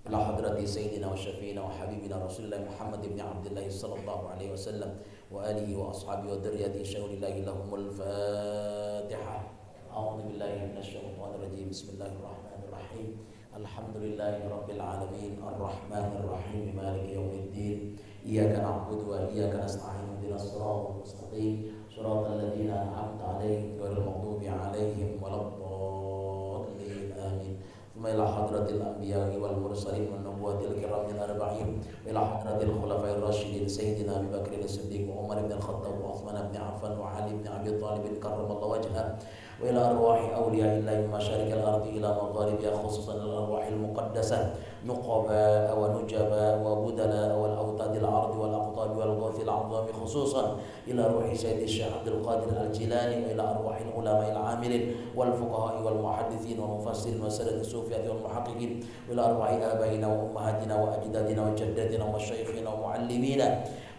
Ila hadrati sayyidina wa syafiina wa habibina Rasulillah Muhammad ibn Abdullah sallallahu alaihi wasallam wa alihi wa ashabihi wa dzurriyyati syaulillahi lahumul Fatihah. A'udzu billahi minasyaitonir rajim. Bismillahirrahmanirrahim. Alhamdulillahi Rabbil Alamin Ar-Rahmanir Rahim Maliki Yawmiddin Iyyaka na'budu wa iyyaka nasta'in Ihdinas siratal mustaqim Shiratal ladzina an'amta 'alaihim ghairil maghdubi 'alaihim waladdallin Amin. Tsumma ila hadratil anbiya'i wal mursalin wan nubuwatil kiramil arba'in wa ila hadratil khulafa'ir rasyidin sayyidina Abi Bakr as-Siddiq wa Umar ibn al-Khattab wa Utsman ibn Affan wa Ali ibn Abi Thalib karramallahu wajhahu wa ila arwahi awliya'illahi masyarikil ardi ila magharibiha khususan al arwahil muqaddasah nuqaba wa nujaba wa budala wal awtadil ardi wal aqtabi wal ghafil a'zami khususan ila ruhi sayyidi Syekh Abdul Qadir al-Jilani wa ila arwahil ulama'il amilin wal fuqaha'i wal muhaddithin wal mufassirin wa sadat sufiyati wal muhaqqiqin wa ila arwahi abaina wa ummahatina wa ajdadina wa jaddatina wa masyayikhina wa muallimina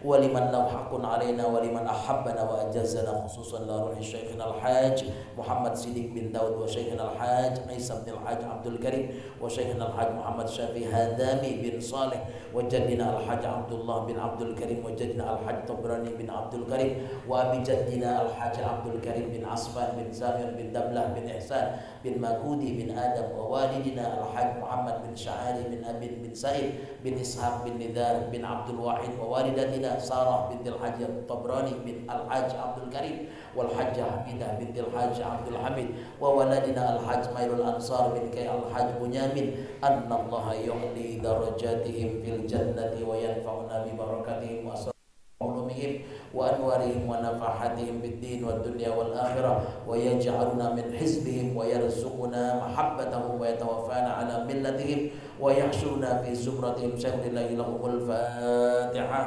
ولمن له حق علينا ولمن أحبنا وأجزنا خصوصا لروح شيخنا الحاج محمد صديق بن داود وشيخنا الحاج عيسى بن الحاج عبد الكريم وشيخنا الحاج محمد شافي هادامي بن صالح وجدنا الحاج عبد الله بن عبد الكريم وجدنا الحاج طبراني بن عبد الكريم وأبي جدنا الحاج عبد الكريم بن عصفان بن سامر بن دبلة بن إحسان بن مكودي بن آدم ووالدنا الحاج محمد بن شعاري بن أبي بن سعيد بن إسحاق بن نذار بن عبد الواحد ووالدتنا سارة بنت الحاج الطبراني بن الحاج عبد الكريم والحاجة حميدة بنت الحاج عبد الحميد وولدنا الحاج مير الأنصار بن كي الحاج بنيامين أن الله يعلي درجاتهم في الجنة وينفعنا ببركاتهم وعلومهم وأنوارهم ونفحاتهم بالدين والدنيا والآخرة ويجعلنا من حزبهم ويرزقنا محبتهم ويتوفانا على ملتهم ويحشرنا في زمرتهم شهد الله لهم الفاتحة.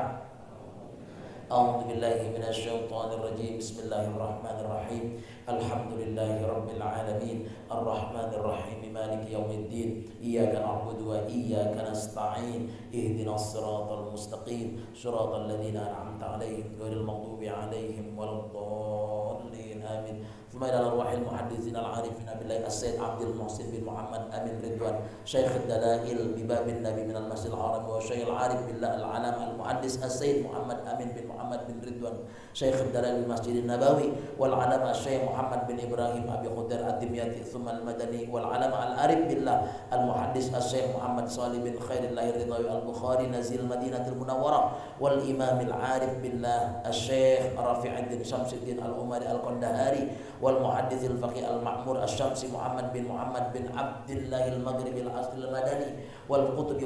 أعوذ بالله من الشيطان الرجيم بسم الله الرحمن الرحيم الحمد لله رب العالمين الرحمن الرحيم مالك يوم الدين إياك نعبد وإياك نستعين اهدنا الصراط المستقيم صراط الذين أنعمت عليهم غير المغضوب عليهم ولا الضالين آمين. ثم إلى أرواح المحدثين العارفين بالله السيد عبد المحسن بن محمد أمين رضوان شيخ الدلائل بباب النبي من المسجد الحرام وشيخ العارف بالله العلام المحدث السيد محمد أمين بن محمد بن رضوان شيخ الدلائل المسجد النبوي والعلم الشيخ محمد بن إبراهيم أبي خضر الدمياطي ثم المدني والعلم العارف بالله المحدث الشيخ محمد صالح بن خير الله الرضاوي البخاري نزيل المدينة المنورة والإمام العارف بالله الشيخ رافع الدين شمس الدين العمري القندهاري والمحدث الفقيه المعمور الشمسي محمد بن عبد الله المغربي الأصل المدني والقطب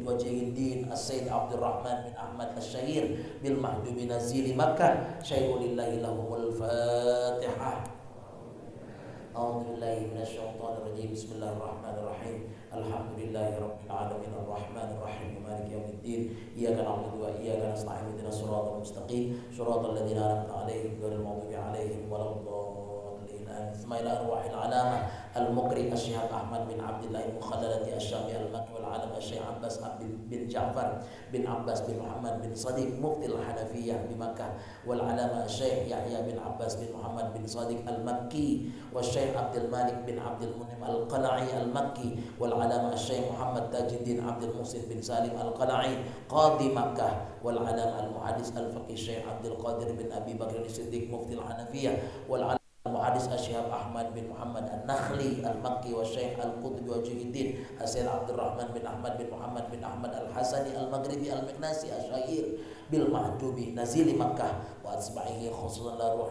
وجه الدين السيد عبد الرحمن بن أحمد الشهير بالمحجوب نزيل مكة شيء لله لهم الفاتحة. أعوذ بالله من الشيطان الرجيم بسم الله الرحمن الرحيم الحمد لله رب العالمين الرحمن الرحيم مالك يوم الدين إياك نعبد وإياك نستعين اهدنا الصراط المستقيم صراط الذين أنعمت عليهم غير المغضوب عليهم ولا الضالين آمين. ثم إلى أرواح العلامة المقري الشيخ أحمد بن عبد الله المخلدة الشامي المكي والعالم الشيخ عباس بن جعفر بن عباس بن محمد بن صديق مفتي الحنفية بمكة والعلامة الشيخ يحيى بن عباس بن محمد بن صديق المكي والشيخ عبد المالك بن عبد المنعم القلعي المكي والعلامة الشيخ محمد تاج الدين عبد المحسن بن سالم القلعي قاضي مكة والعلامة المحدث الفقيه الشيخ عبد القادر بن أبي بكر الصديق مفتي الحنفية والعلامة المحدث الشيخ أحمد بن محمد النخلي المكي والشيخ القطبي وجه الدين السيد عبد الرحمن بن أحمد بن محمد بن أحمد الحسني المغربي المكناسي الشهير بالمحجوب نزيل مكة وأتباعه خصوصا لروح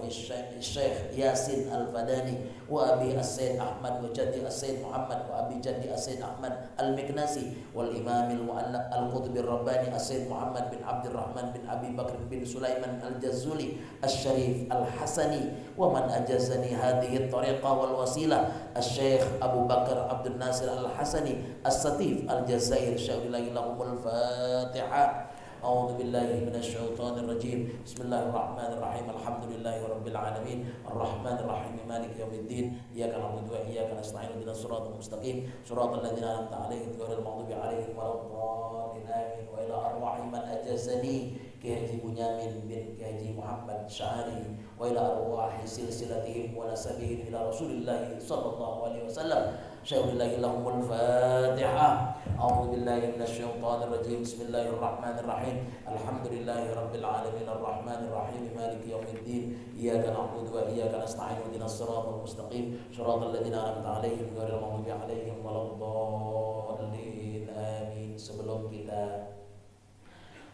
الشيخ ياسين الفداني وأبي السيد أحمد وجدي السيد محمد وأبي جدي السيد أحمد المكناسي والإمام المؤلف القطبي الرباني السيد محمد بن عبد الرحمن بن أبي بكر بن سليمان الجزولي الشريف الحسني ومن أجازني هذه الطريقة والوسيلة الشيخ أبو بكر عبد الناصر الحسني السطيف الجزائر شاء الله لهم الفاتحة. أعوذ بالله من الشيطان الرجيم بسم الله الرحمن الرحيم الحمد لله رب العالمين الرحمن الرحيم مالك يوم الدين إياك نعبد وإياك نستعين اهدنا الصراط المستقيم صراط الذين أنعمت عليهم غير المغضوب عليهم ولا الضالين آمين. وإلى أرواح من أجازني Kiai Haji Bunyamin bin Kiai Haji Muhammad Syari wa ila arwahi silsilatihim wa nasabihim ila Rasulillah sallallahu alaihi wasallam. Syaikhul lahumul Fatihah. A'udzu billahi minasyaitonir rajim. Bismillahirrahmanirrahim. Alhamdulillahi rabbil alamin arrahmanir rahim maliki yaumiddin. Iyyaka na'budu wa iyyaka nasta'in ihdinas siratal mustaqim siratal ladzina an'amta 'alaihim ghairil maghdubi 'alaihim waladdallin. Amin. Sebelum kita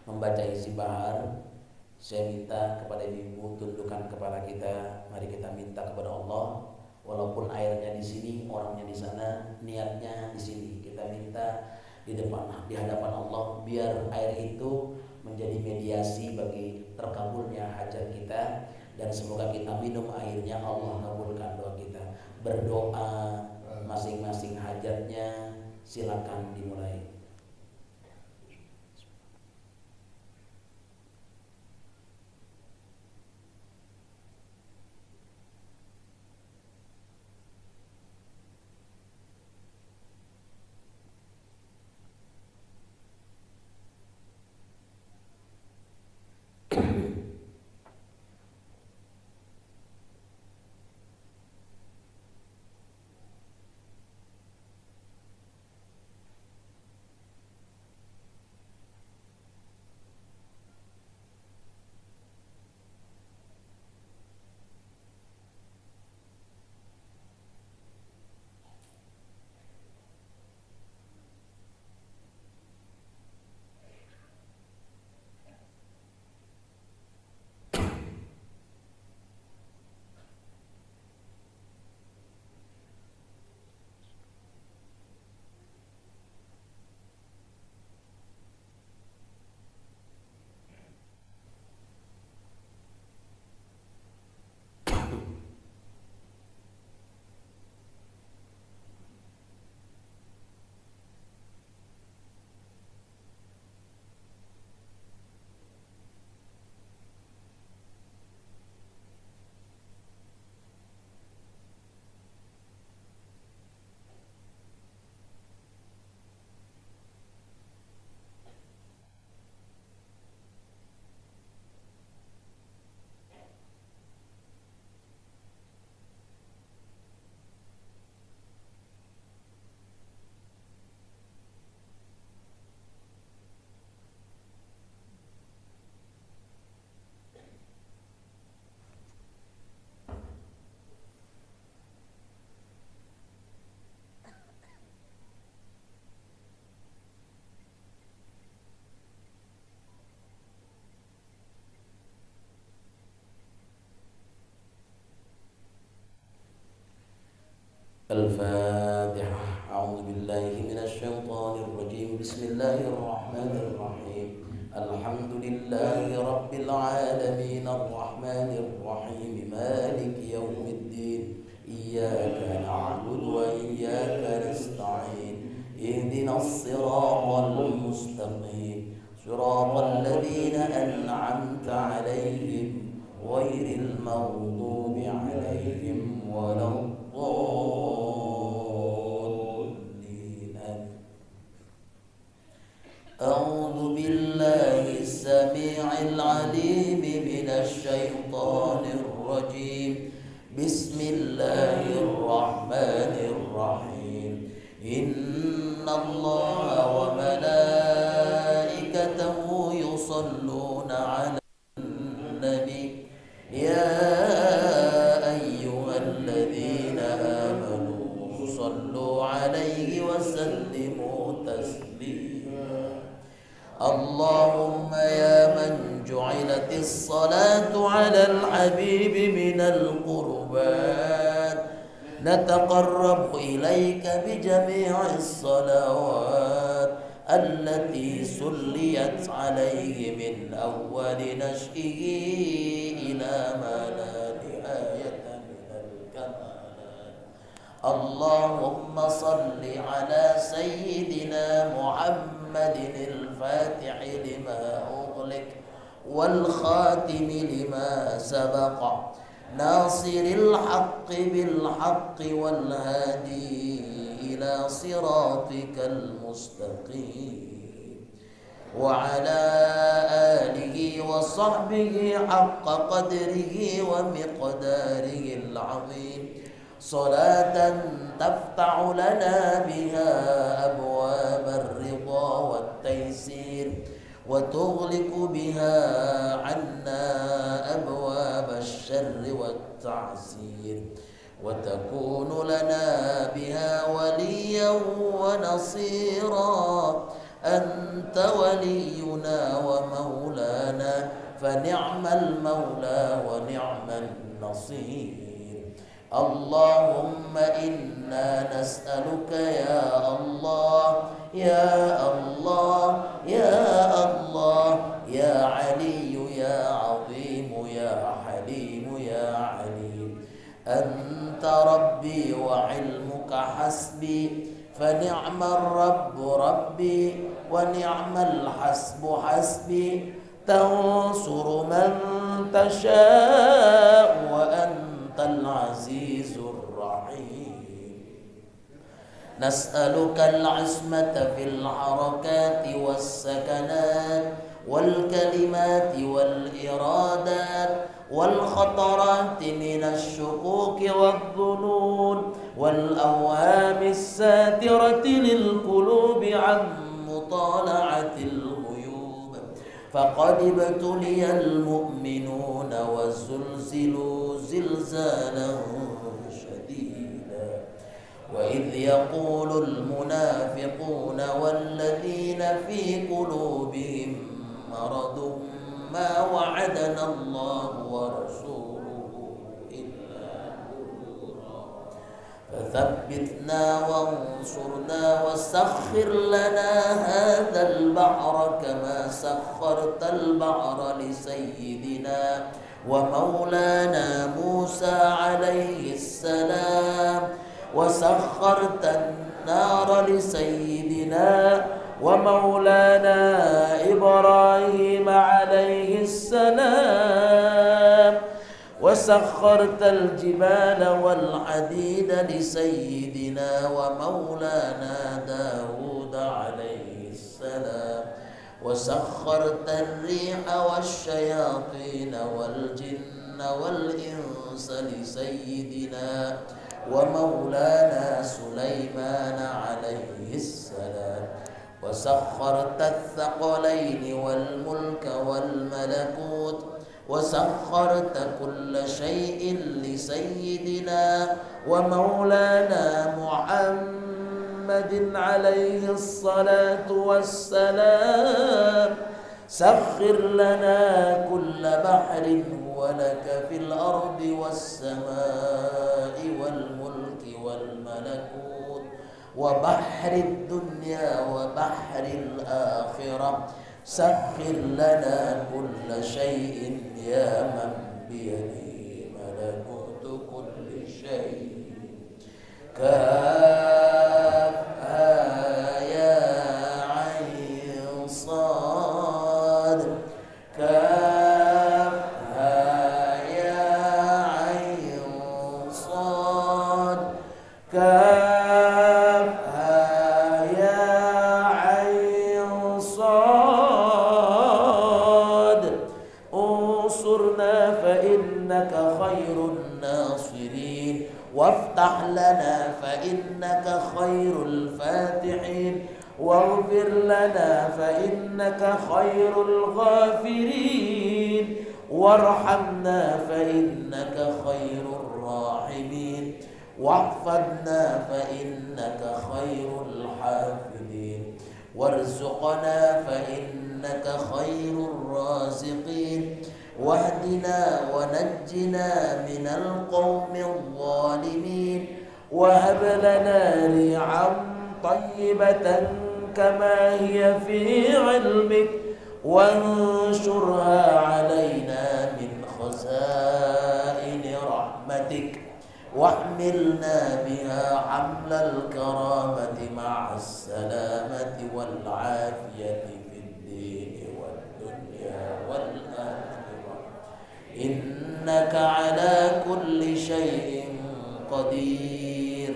membaca isi bahar, saya minta kepada ibu tundukkan kepala kita. Mari kita minta kepada Allah, walaupun airnya di sini, orangnya di sana, niatnya di sini. Kita minta di hadapan Allah biar air itu menjadi mediasi bagi terkabulnya hajat kita, dan semoga kita minum airnya Allah kabulkan doa kita. Berdoa masing-masing hajatnya, silakan dimulai. Al-Fatihah. A'udzu billahi minasyaitonir rajim. Bismillahirrahmanirrahim. Alhamdulillahi rabbil alamin arrahmanir rahim maliki yaumiddin. Iyyaka na'budu wa iyyaka nasta'in. Ihdinas siratal mustaqim. Siratal ladzina an'amta 'alaihim ghairil maghdubi 'alaihim waladdallin. أعوذ بالله السميع العليم من الشيطان الرجيم. بسم الله الرحمن الرحيم. إن الله وملائكته يصلون على النبي يا أيها الذين آمنوا صلوا عليه وسلموا تسليما. اللهم يا من جعلت الصلاة على الحبيب من القربان نتقرب إليك بجميع الصلوات التي سليت عليه من أول نشئه إلى ما لا نهاية من الكمالات. اللهم صل على سيدنا محمد الفاتح لما أغلق والخاتم لما سبق ناصر الحق بالحق والهادي إلى صراطك المستقيم وعلى آله وصحبه حق قدره ومقداره العظيم صلاة تفتح لنا بها أبواب الرضا والتيسير وتغلق بها عنا أبواب الشر والتعسير وتكون لنا بها وليا ونصيرا أنت ولينا ومولانا فنعم المولى ونعم النصير اللهم إنا نسألك يا الله يا الله يا الله يا علي يا عظيم يا حليم يا عليم أنت ربي وعلمك حسبي فنعم الرب ربي ونعم الحسب حسبي تنصر من تشاء وأنت العزيز الرحيم نسألك العصمة في الحركات والسكنات والكلمات والإرادات والخطرات من الشكوك والظنون والأوهام الساترة للقلوب عن مطالعة الغيوب فقد ابتلي المؤمنون وزلزلوا زلزالا شديدا وإذ يقول المنافقون والذين في قلوبهم مرض ما وعدنا الله ورسوله إلا غرورا فثبتنا وانصرنا وسخر لنا هذا البحر كما سخرت البحر لسيدنا ومولانا موسى عليه السلام وسخرت النار لسيدنا ومولانا إبراهيم عليه السلام وسخرت الجبال والحديد لسيدنا ومولانا داود عليه السلام وسخرت الريح والشياطين والجن والإنس لسيدنا ومولانا سليمان عليه السلام وسخرت الثقلين والملك والملكوت وسخرت كل شيء لسيدنا ومولانا محمد عليه الصلاة والسلام سخر لنا كل بحر هو لك في الأرض والسماء والملك والملكوت وبحر الدنيا وبحر الآخرة سخر لنا كل شيء يا من بيده ملكوت كل شيء كافها يا عين صاد كافها يا عين صاد كافها يا عين صاد انصرنا فإنك خير الناصرين وافتح لنا فإنك خير الفاتحين واغفر لنا فإنك خير الغافرين وارحمنا فإنك خير الراحمين واحفظنا فإنك خير الحافظين وارزقنا فإنك خير الرازقين واهدنا ونجنا من القوم الظالمين وهب لنا ريعا طيبة كما هي في علمك وانشرها علينا من خزائن رحمتك واحملنا بها حمل الكرامة مع السلامة والعافية في الدين والدنيا والآخرة إنك على كل شيء قدير.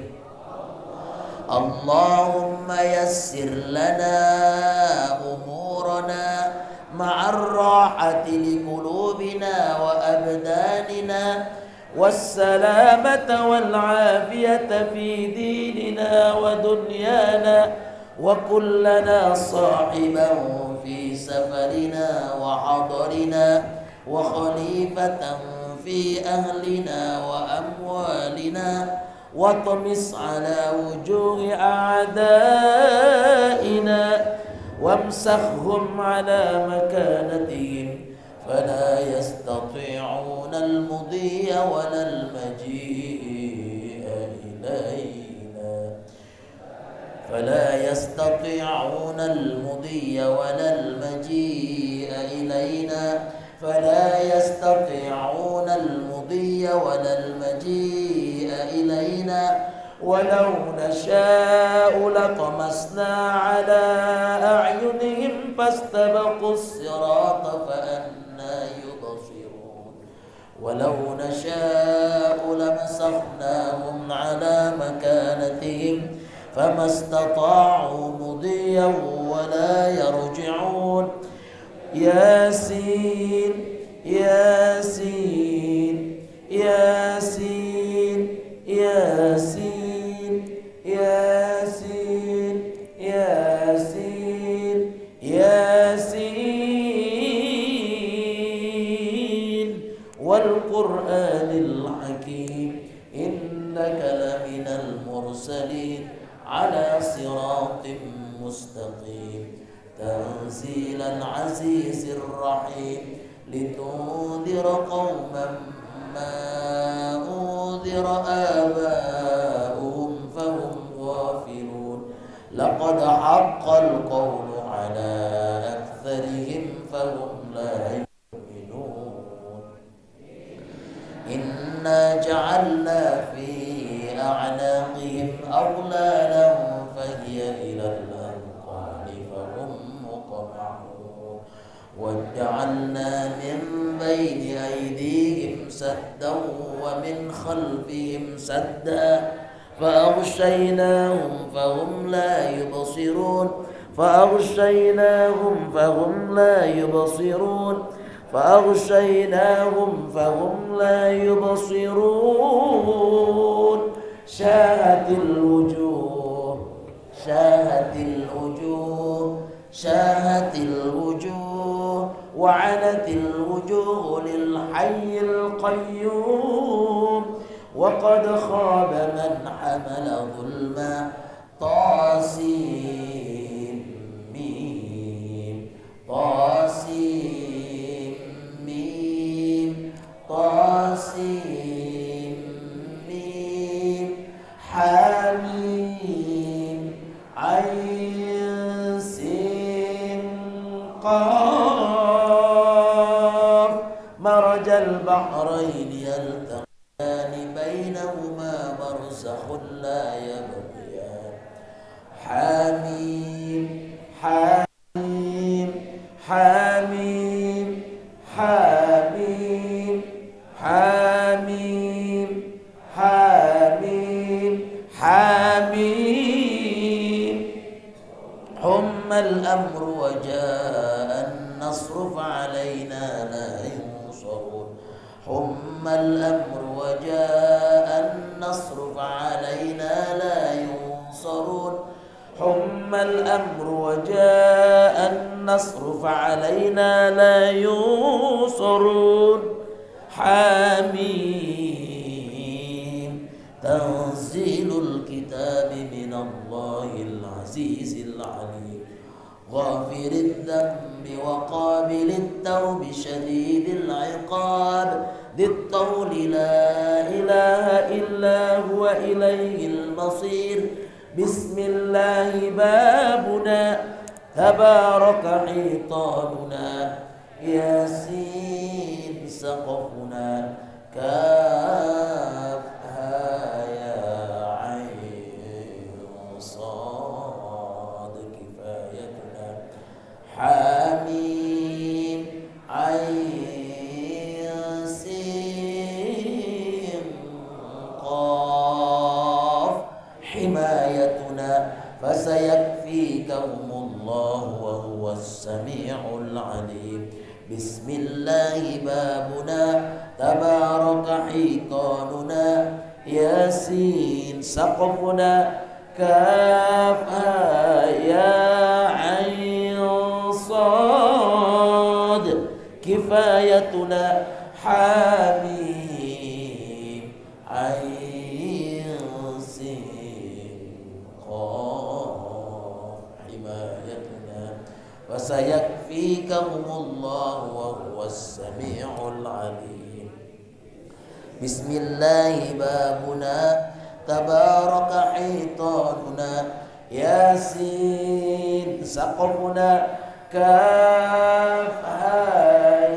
اللهم يسر لنا أمورنا والراحة لقلوبنا وأبداننا والسلامة والعافية في ديننا ودنيانا وكن لنا صاحبا في سفرنا وحضرنا وخليفة في أهلنا وأموالنا واطمس على وجوه أعدائنا وامسخهم على مكانتهم فلا يستطيعون المضي ولا المجيء إلينا فلا يستطيعون المضي ولا المجيء إلينا فلا يستطيعون المضي ولا المجيء إلينا ولو نشاء لطمسنا على أعينهم فاستبقوا الصراط فأنى يبصرون ولو نشاء لمسخناهم على مكانتهم فما استطاعوا مضيا ولا يرجعون ياسين ياسين ياسين ياسين ياسين ياسين ياسين والقرآن الحكيم إنك لمن المرسلين على صراط مستقيم تنزيل العزيز الرحيم لتنذر قوما ما أنذر آباؤهم فهم غافلون لقد حق القول على أكثرهم فهم لا يؤمنون إنا جعلنا في أعناقهم أغلالا فهي إلى الأذقان فهم مقمحون وجعلنا من بين أيديهم سدا ومن خلفهم سدا فأغشيناهم فهم لا يبصرون فأغشيناهم فهم لا يبصرون فأغشيناهم فهم لا يبصرون شاهت الوجوه شاهت الوجوه شاهت الوجوه وعنت الوجوه للحي القيوم وقد خاب من حمل ظلما طاسيم ميم طاسيم ميم طاسيم ميم حميم عين سين قاف مرج البحرين يلتقيان بينهما برزخ لا يبغيان حميم حميم حميم حميم حميم حميم حميم حم الأمر وجاء النصر فعلينا لا ينصرون حم الأمر وجاء النصر فعلينا لا ينصرون حم الأمر وجاء النصر فعلينا لا ينصرون حميم تنزيل الكتاب من الله العزيز العليم غافر الذنب وقابل التوب شديد العقاب ذي الطول لا إله إلا هو إليه المصير بسم الله بابنا تبارك حيطاننا ياسين سقفنا كافها يا عين صاد كفايتنا حميم عين سين قاف حمايتنا فسيكفيكهم الله وهو السميع العليم بسم الله بابنا تبارك حيطاننا ياسين سقفنا كاف يا عين صاد كفايتنا حميم عين سين قاف حمايتنا وسيكفيكهم الله وهو السميع العليم بسم الله بابنا تبارك حيطاننا ياسين سقفنا كاف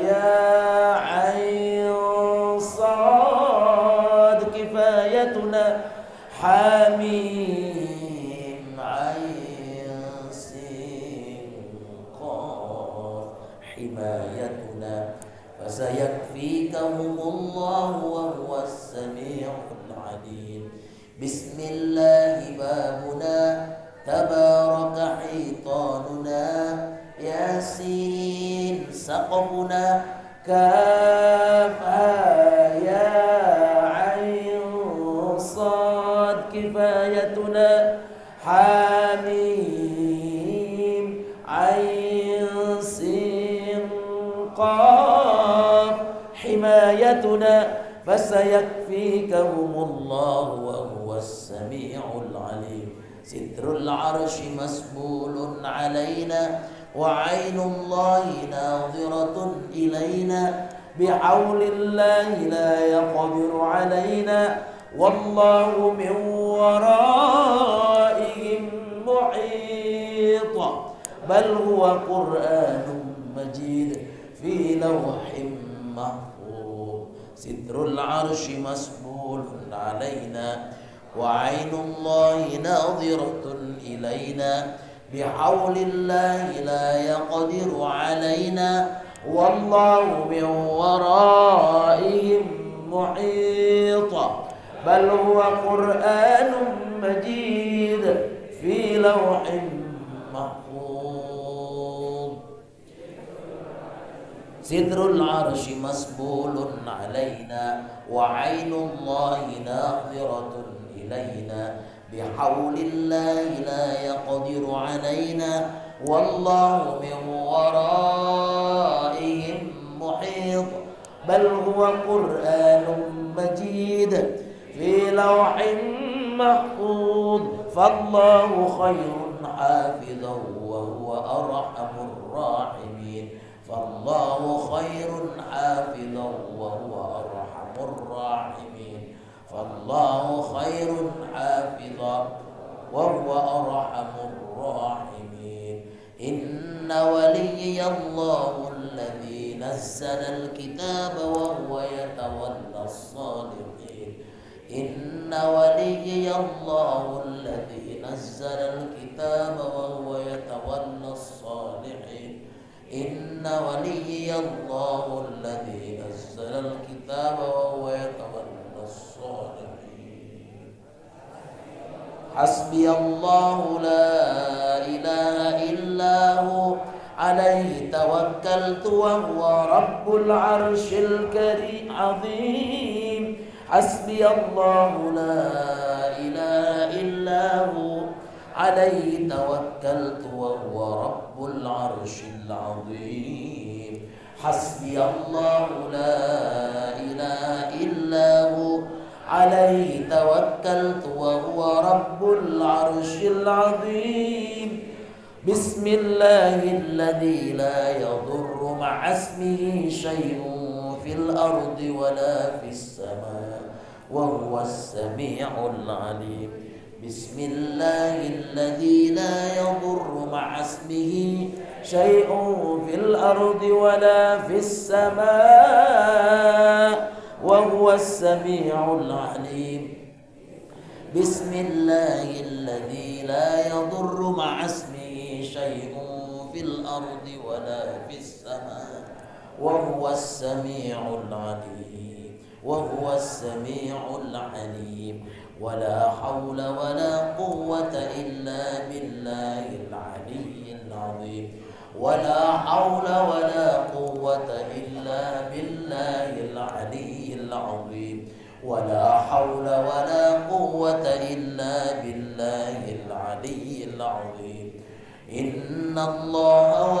يا عين صاد كفايتنا حميم عين سين قاف حمايتنا فسيكفيكهم الله وهو السميع العليم بسم الله بابنا تبارك حيطاننا ياسين سقفنا كاف يا عين صاد كفايتنا حميم عين سين قاف حمايتنا فسيكفيكهم الله وهو السميع العليم ستر العرش مسبول علينا وعين الله ناظرة إلينا بحول الله لا يقدر علينا والله من ورائهم محيط بل هو قرآن مجيد في لوح محفوظ ستر العرش مسبول علينا وعين الله ناظرة إلينا بحول الله لا يقدر علينا والله من ورائهم محيط بل هو قرآن مجيد في لوح محفوظ ستر العرش مسبول علينا وعين الله ناظرة إلينا بحول الله لا يقدر علينا والله من ورائهم محيط بل هو قرآن مجيد في لوح محفوظ فالله خير حافظا وهو أرحم الراحمين فالله خير حافظا وهو أرحم الراحمين فالله خير حافظا وهو أرحم الراحمين إن وليي الله الذي نزل الكتاب وهو يتولى الصالحين إن وليي الله الذي نزل الكتاب وهو يتولى الصالحين إن وليي الله الذي نزل الكتاب وهو يتولى الصالحين حسبي الله لا إله إلا هو عليه توكلت وهو رب العرش الكريم عظيم حسبي الله لا إله إلا هو عليه توكلت وهو رب العرش العظيم حسبي الله لا إله إلا هو عليه توكلت وهو رب العرش العظيم بسم الله الذي لا يضر مع اسمه شيء في الأرض ولا في السماء وهو السميع العليم بسم الله الذي لا يضر مع اسمه شيء في الأرض ولا في السماء وهو السميع العليم بسم الله الذي لا يضر مع اسمه شيء في الأرض ولا في السماء وهو السميع العليم وهو السميع العليم ولا حول ولا قوة إلا بالله العلي العظيم ولا حول ولا قوة ولا حول ولا قوة إلا بالله العلي العظيم إن الله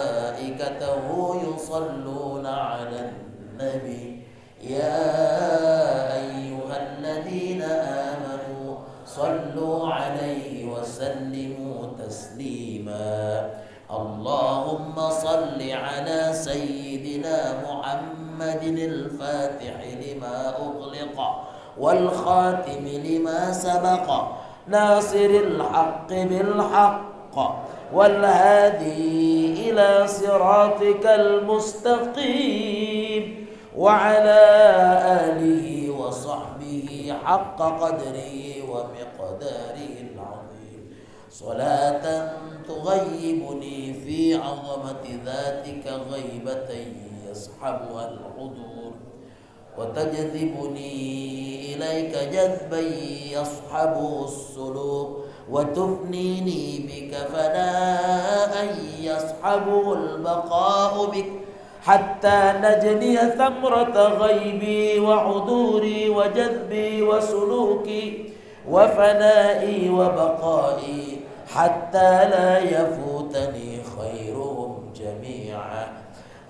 وملائكته يصلون على النبي يا أيها الذين آمنوا صلوا عليه وسلموا تسليما اللهم صل على سيدنا محمد الفاتح لما أغلق والخاتم لما سبق ناصر الحق بالحق والهادي إلى صراطك المستقيم وعلى آله وصحبه حق قدره ومقداره العظيم صلاة تغيبني في عظمة ذاتك غيبة يصحبها الحضور وتجذبني إليك جذبا يصحبه السلوك وتفنيني بك فناء يصحبه البقاء بك حتى نجني ثمرة غيبي وحضوري وجذبي وسلوكي وفنائي وبقائي حتى لا يفوتني خيرهم جميعا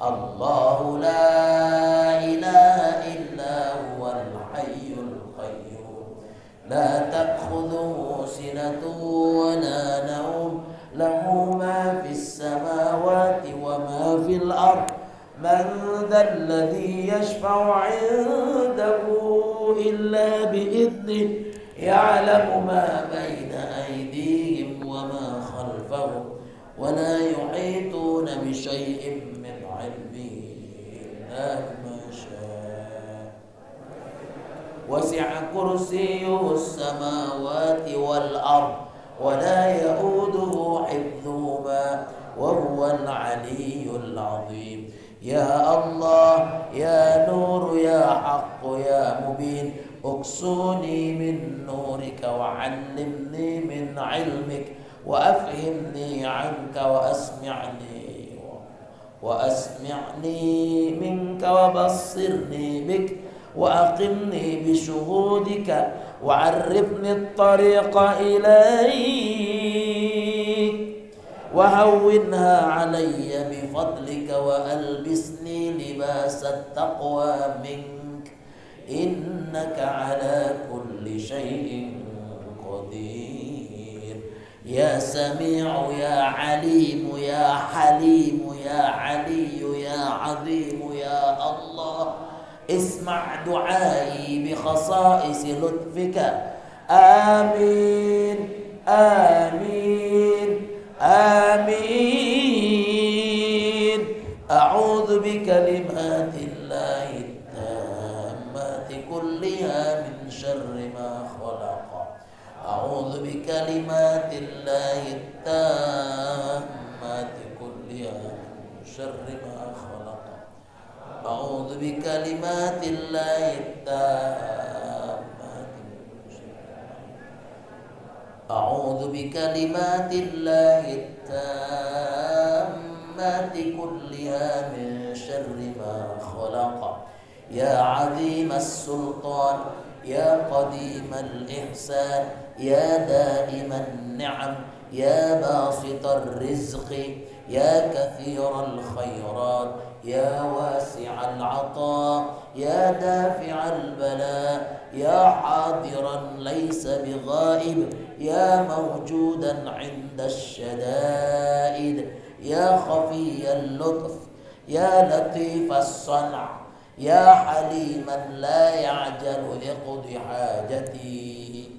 الله لا إله إلا هو الحي القيوم لا تأخذه سنة ولا نوم له ما في السماوات وما في الأرض من ذا الذي يشفع عنده إلا بإذنه يعلم ما بين أيديهم وما خلفهم ولا يحيطون بشيء من علمه إلا ما شاء وسع كرسيه السماوات والأرض ولا يؤوده حفظهما وهو العلي العظيم يا الله يا نور يا حق يا مبين اكسوني من نورك وعلمني من علمك وأفهمني عنك وأسمعني منك وبصرني بك وأقمني بشهودك وعرفني الطريق إليك وهونها علي بفضلك وألبسني لباس التقوى منك إنك على كل شيء قدير يا سميع يا عليم يا حليم يا علي يا عظيم يا الله اسمع دعائي بخصائص لطفك آمين آمين آمين أعوذ بكلمات الله التامات كلها من شر ما خلق أعوذ بكلمات الله التامات كلها من شر ما خلق أعوذ بكلمات الله التامات أعوذ بكلمات الله التامات كلها من شر ما خلق يا عظيم السلطان يا قديم الإحسان يا دائم النعم يا باسط الرزق يا كثير الخيرات يا واسع العطاء يا دافع البلاء يا حاضرا ليس بغائب يا موجودا عند الشدائد يا خفي اللطف يا لطيف الصنع يا حليما لا يعجل لقضي حاجتي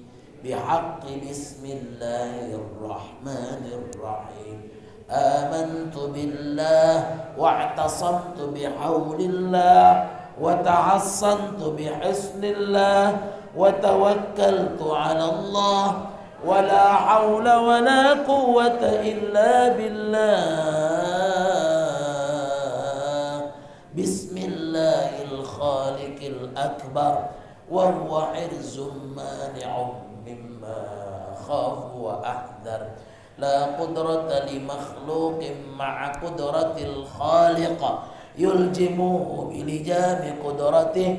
بحق بسم الله الرحمن الرحيم آمنت بالله واعتصمت بحول الله وتعصنت بحسن الله وتوكلت على الله ولا حول ولا قوة إلا بالله بسم الله الخالق الأكبر وهو حرز مانع مما أخاف وأحذر لا قدرة لمخلوق مع قدرة الخالق يلجمه بلجام قدرته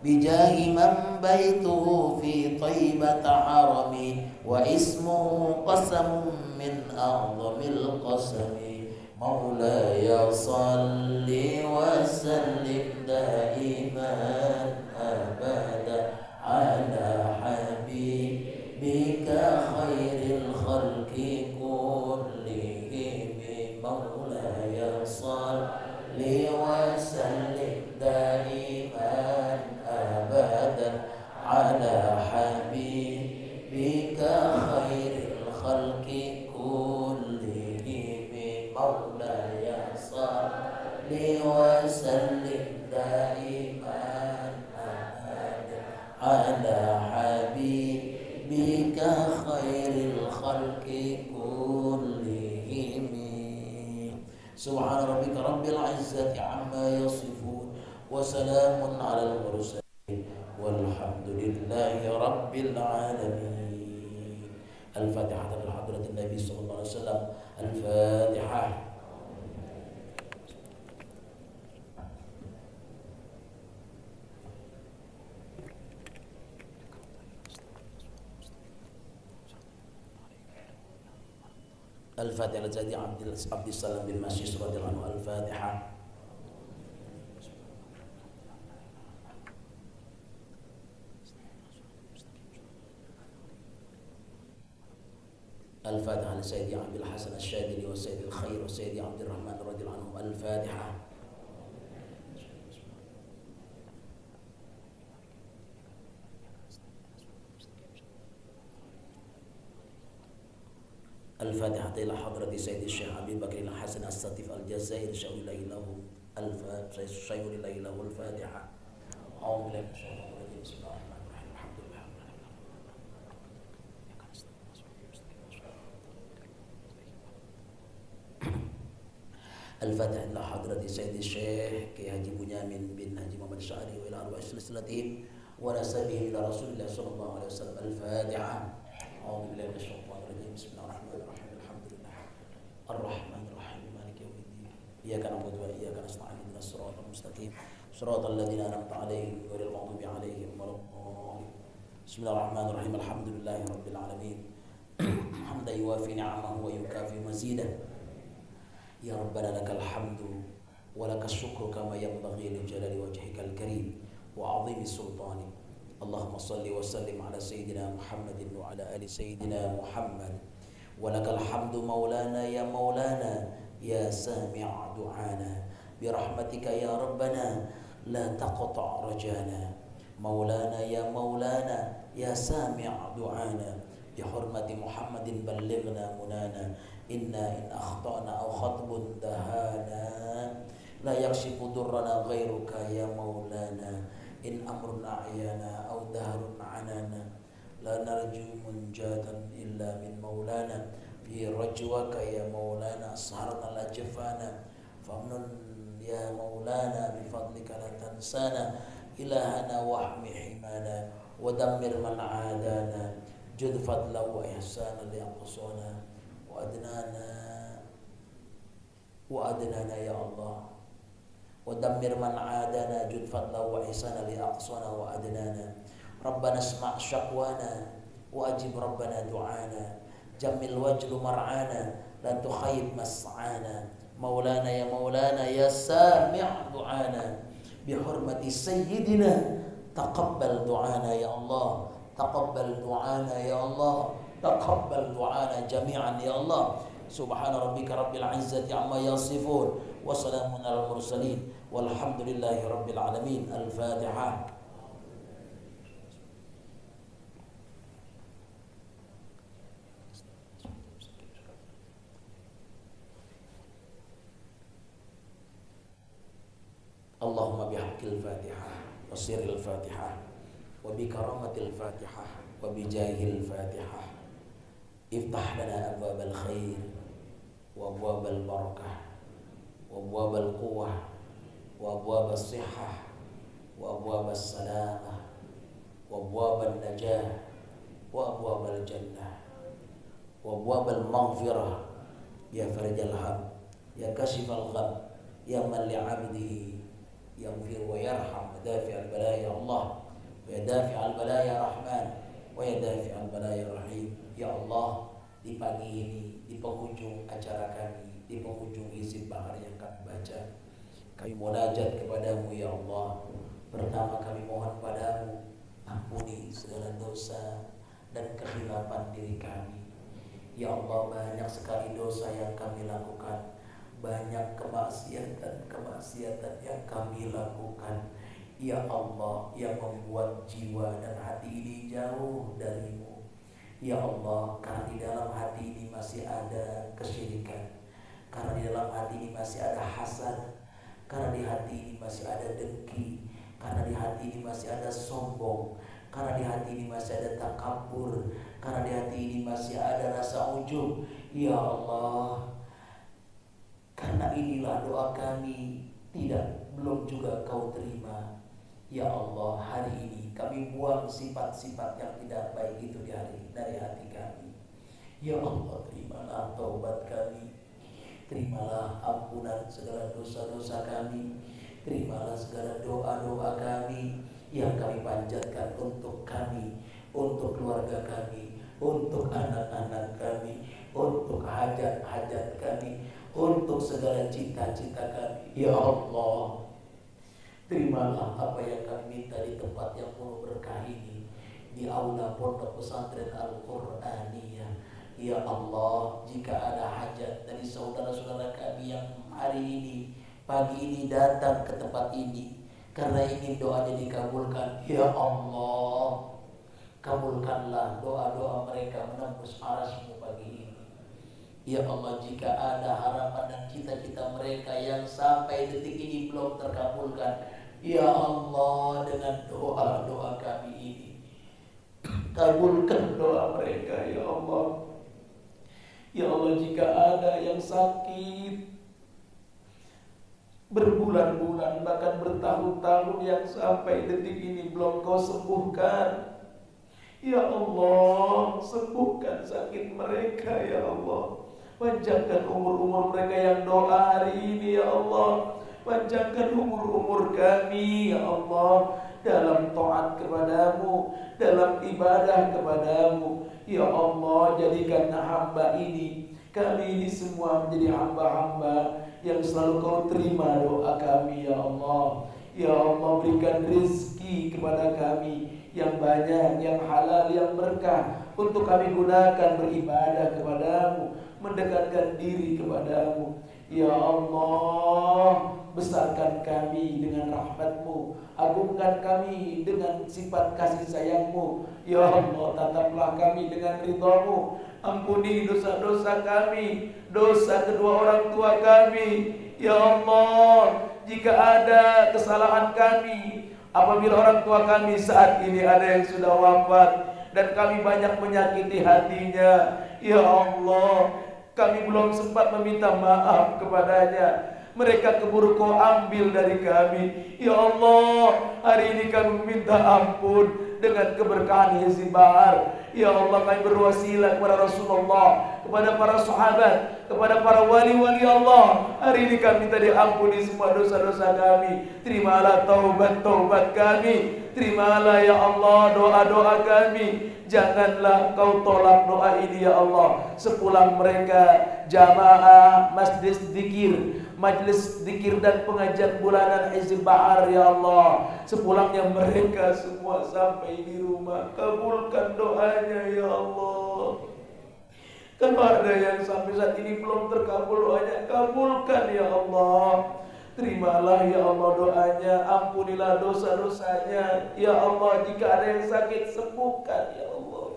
بجاه من بيته في طيبة حرمي واسمه قسم من أعظم القسم مولاي صل وسلم دائما أبدا على حبيبك خير الخلق كلهم مولاي صل وسلم دائما أبدا على حبيبك خير الخلق كلهم مولاي صل وسلم دائما أبدا على حبيبك خير الخلق كلهم سبحان ربك رب العزة عما يصفون وسلام على المرسلين والحمد لله رب العالمين. الفاتحة لحضرة النبي صلى الله عليه وسلم. الفاتحة. الفاتحة لسيدي عبد السلام بن مشيش رضي الله عنه. الفاتحة. الفاتحة لسيدي عبد الحسن الشاذلي وسيد الخير وسيدي عبد الرحمن رضي الله عنه. الفاتحة. الفاتحة إلى حضرة سيد الشيخ أبي بكر الحسن السطيف الجزائري شيخ الله له شيخ الله له. الفاتحة. أعوذ بالله من الشيطان الرجيم. بسم الله الرحمن الرحيم. الحمد لله. الفاتحة إلى حضرة سيد الشيخ كي حاجي بنيامين بن حاجي محمد الشاعري وإلى أرواح سلسلتهم ونسبهم إلى رسول الله صلى الله عليه وسلم. الفاتحة. أعوذ بالله من الشيطان الرجيم. بسم الله الرحمن الرحيم. الحمد لله الرحمن الرحيم مالك يوم الدين إياك نعبد وإياك نستعين اهدنا الصراط المستقيم صراط الذين أنعمت عليهم غير المغضوب عليهم ولا الضالين. بسم الله الرحمن الرحيم. الحمد لله رب العالمين حمدا يوافي نعمه ويكافئ مزيدا. يا ربنا لك الحمد ولك الشكر كما ينبغي لجلال وجهك الكريم وعظيم سلطانك. اللهم صل وسلم على سيدنا محمد وعلى آل سيدنا محمد. ولك الحمد مولانا يا مولانا يا سامع دعانا برحمتك يا ربنا لا تقطع رجانا. مولانا يا مولانا يا سامع دعانا بحرمة محمد بلغنا منانا. إنا إن أخطأنا أو خطب دهانا لا يكشف ضرنا غيرك يا مولانا. إن أمر أعيانا أو دهر عنانا لا نرجو منجاة إلا من مولانا. في رجوك يا مولانا أسهرنا لا جفانا فمن يا مولانا بفضلك لا تنسانا. إلهنا واحمي حمانا ودمر من عادانا. جد فضلا وإحسانا لأقصانا وأدنانا يا الله. ودمر من عادنا جد فضلا وإحسانا لأقصانا وأدنانا. ربنا اسمع شكوانا وأجب ربنا دعانا. جمل وجل مرعانا لا تخيب مسعانا. مولانا يا مولانا يا سامع دعانا بحرمة سيدنا تقبل دعانا يا الله. تقبل دعانا يا الله. تقبل دعانا جميعا يا الله. سبحان ربك رب العزة عما يصفون وسلام على المرسلين والحمد لله رب العالمين. الفاتحة. اللهم بحق الفاتحة وسر الفاتحة وبكرامة الفاتحة وبجاه الفاتحة افتح لنا أبواب الخير وأبواب البركة وأبواب القوة وأبواب الصحة وأبواب السلامة وأبواب النجاة وأبواب الجنة وأبواب المغفرة يا فرج الهم يا كاشف الغم يا من لعبده يغفر ويرحم دافع البلاء يا الله ويا دافع البلاء يا رحمن ويا دافع البلاء يا رحيم. Ya Allah, di pagi ini, di penghujung acara kami, di penghujung Hizib Bahar yang kami baca, kami munajat kepadamu ya Allah. Pertama kami mohon padamu, ampuni segala dosa dan kehilapan diri kami. Ya Allah, banyak sekali dosa yang kami lakukan, banyak kemaksiatan yang kami lakukan. Ya Allah, yang membuat jiwa dan hati ini jauh darimu. Ya Allah, karena di dalam hati ini masih ada kesyirikan, karena di dalam hati ini masih ada hasad, karena di hati ini masih ada dengki, karena di hati ini masih ada sombong, karena di hati ini masih ada takabur, karena di hati ini masih ada rasa ujub. Ya Allah, karena inilah doa kami belum juga Kau terima. Ya Allah, hari ini kami buang sifat-sifat yang tidak baik itu dari hati kami. Ya Allah, terimalah taubat kami, terimalah ampunan segala dosa-dosa kami, terimalah segala doa-doa kami yang kami panjatkan untuk kami, untuk keluarga kami, untuk anak-anak kami, untuk hajat-hajat kami, untuk segala cita-cita kami. Ya Allah, terimalah apa yang kami minta di tempat yang penuh berkah ini, di aula Pondok Pesantren Al-Qur'aniyah. Ya Allah, jika ada hajat dari saudara-saudara kami yang hari ini, pagi ini datang ke tempat ini karena ingin doanya dikabulkan, ya Allah, kabulkanlah doa-doa mereka menembus arasmu pagi ini. Ya Allah, jika ada harapan dan cita-cita mereka yang sampai detik ini belum terkabulkan, ya Allah, dengan doa-doa kami ini, kabulkan doa mereka ya Allah. Ya Allah, jika ada yang sakit berbulan-bulan bahkan bertahun-tahun yang sampai detik ini belum Kau sembuhkan, ya Allah, sembuhkan sakit mereka ya Allah. Panjangkan umur-umur mereka yang doa hari ini ya Allah. Panjangkan umur-umur kami ya Allah, dalam taat kepadamu, dalam ibadah kepadamu. Ya Allah, jadikan hamba ini, kami ini semua menjadi hamba-hamba yang selalu Kau terima doa kami ya Allah. Ya Allah, berikan rezeki kepada kami yang banyak, yang halal, yang berkah, untuk kami gunakan beribadah kepadamu, mendekatkan diri kepadamu. Ya Allah, besarkan kami dengan rahmat-Mu, agungkan kami dengan sifat kasih sayang-Mu. Ya Allah, tataplah kami dengan ridha-Mu, ampuni dosa-dosa kami, dosa kedua orang tua kami. Ya Allah, jika ada kesalahan kami, apabila orang tua kami saat ini ada yang sudah wafat dan kami banyak menyakiti hatinya, ya Allah, kami belum sempat meminta maaf kepadanya. Mereka keburu Kau ambil dari kami. Ya Allah, hari ini kami meminta ampun dengan keberkahan Hizib Bahar. Ya Allah, kami berwasilah kepada Rasulullah, kepada para sahabat, kepada para wali-wali Allah. Hari ini kami minta diampuni semua dosa-dosa kami. Terimalah taubat-taubat kami. Terimalah ya Allah doa-doa kami. Janganlah Kau tolak doa ini ya Allah. Sepulang mereka jamaah majlis zikir dan pengajian bulanan Hizib Bahar ya Allah, sepulangnya mereka semua sampai di rumah, kabulkan doanya ya Allah. Kalau ada yang sampai saat ini belum terkabul doanya, kabulkan ya Allah. Terimalah ya Allah doanya, ampunilah dosa-dosanya ya Allah. Jika ada yang sakit, sembuhkan ya Allah.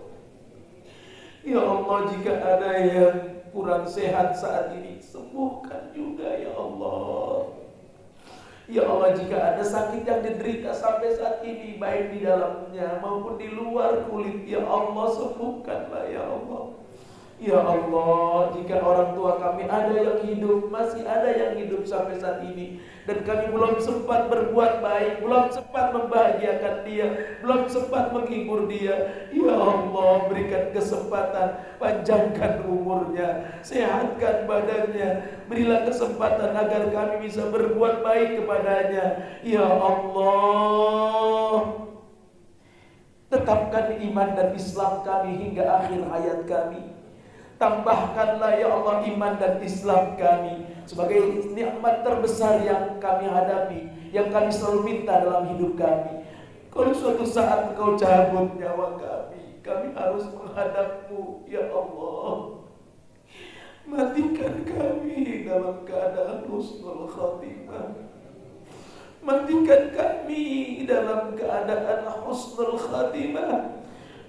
Ya Allah, jika ada yang kurang sehat saat ini, sembuhkan juga ya Allah. Ya Allah, jika ada sakit yang diderita sampai saat ini, baik di dalamnya maupun di luar kulit, ya Allah, sembuhkanlah ya Allah. Ya Allah, jika orang tua kami ada yang hidup, masih ada yang hidup sampai saat ini, dan kami belum sempat berbuat baik, belum sempat membahagiakan dia, belum sempat menghibur dia, ya Allah, berikan kesempatan, panjangkan umurnya, sehatkan badannya, berilah kesempatan agar kami bisa berbuat baik kepadanya. Ya Allah, tetapkan iman dan Islam kami hingga akhir hayat kami. Tambahkanlah ya Allah iman dan Islam kami sebagai nikmat terbesar yang kami hadapi, yang kami selalu minta dalam hidup kami. Kalau suatu saat Engkau cabut nyawa kami harus menghadap-Mu ya Allah. Matikan kami dalam keadaan husnul khatimah. Matikan kami dalam keadaan husnul khatimah.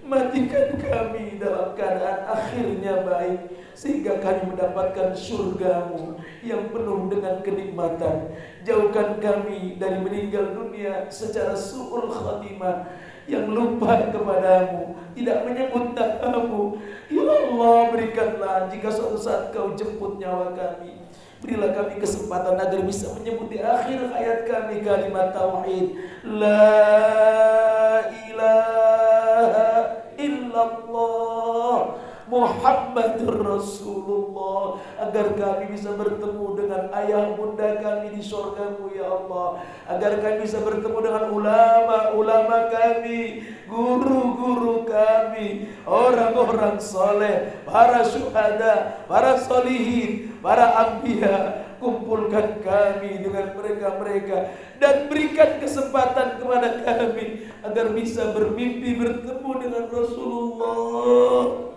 Matikan kami dalam keadaan akhirnya baik, sehingga kami mendapatkan surga-Mu yang penuh dengan kenikmatan. Jauhkan kami dari meninggal dunia secara su'ul khatimah, yang lupa kepadamu, tidak menyebut namamu. Ya Allah, berikanlah jika suatu saat Kau jemput nyawa kami, berilah kami kesempatan agar bisa menyebut di akhir hayat kami kalimat tauhid, la ilaha illallah Muhammadur Rasulullah, agar kami bisa bertemu dengan ayah bunda kami di surga-Mu ya Allah, agar kami bisa bertemu dengan ulama-ulama kami, guru-guru kami, orang-orang soleh, para syuhada, para solihin, para anbiya. Kumpulkan kami dengan mereka-mereka dan berikan kesempatan kepada kami agar bisa bermimpi bertemu dengan Rasulullah,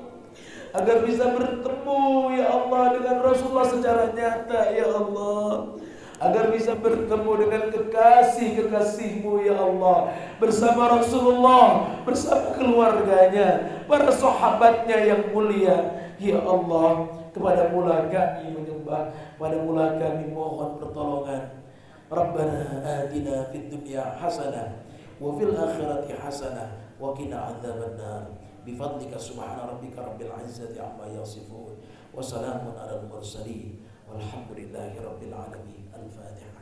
agar bisa bertemu ya Allah dengan Rasulullah secara nyata ya Allah, agar bisa bertemu dengan kekasih-kekasih-Mu ya Allah, bersama Rasulullah, bersama keluarganya, para sahabatnya yang mulia ya Allah. Kepada mula kami menyembah, pada mula kami mohon pertolongan. Rabbana atina fid dunya hasanah wa fil akhirati hasanah wa qina adzabannar. Bifadlika subhana rabbika rabbil izzati amma yasifun wa salamun alal mursalin walhamdulillahi rabbil alamin. Al-Fatihah.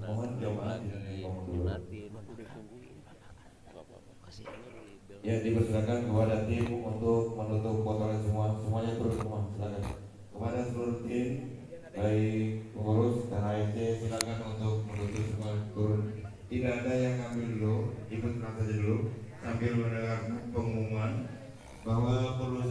Mohon jamaah dari ngomong dulu. Ya, dipersilakan kepada tim untuk menutup potongan semuanya turun semua, silakan. Kepada seluruh tim, baik pengurus dan AFC, silakan untuk menutup semua turun. Tidak ada yang ngambil dulu, ikut tenang saja dulu sambil mendengar pengumuman bahwa perlu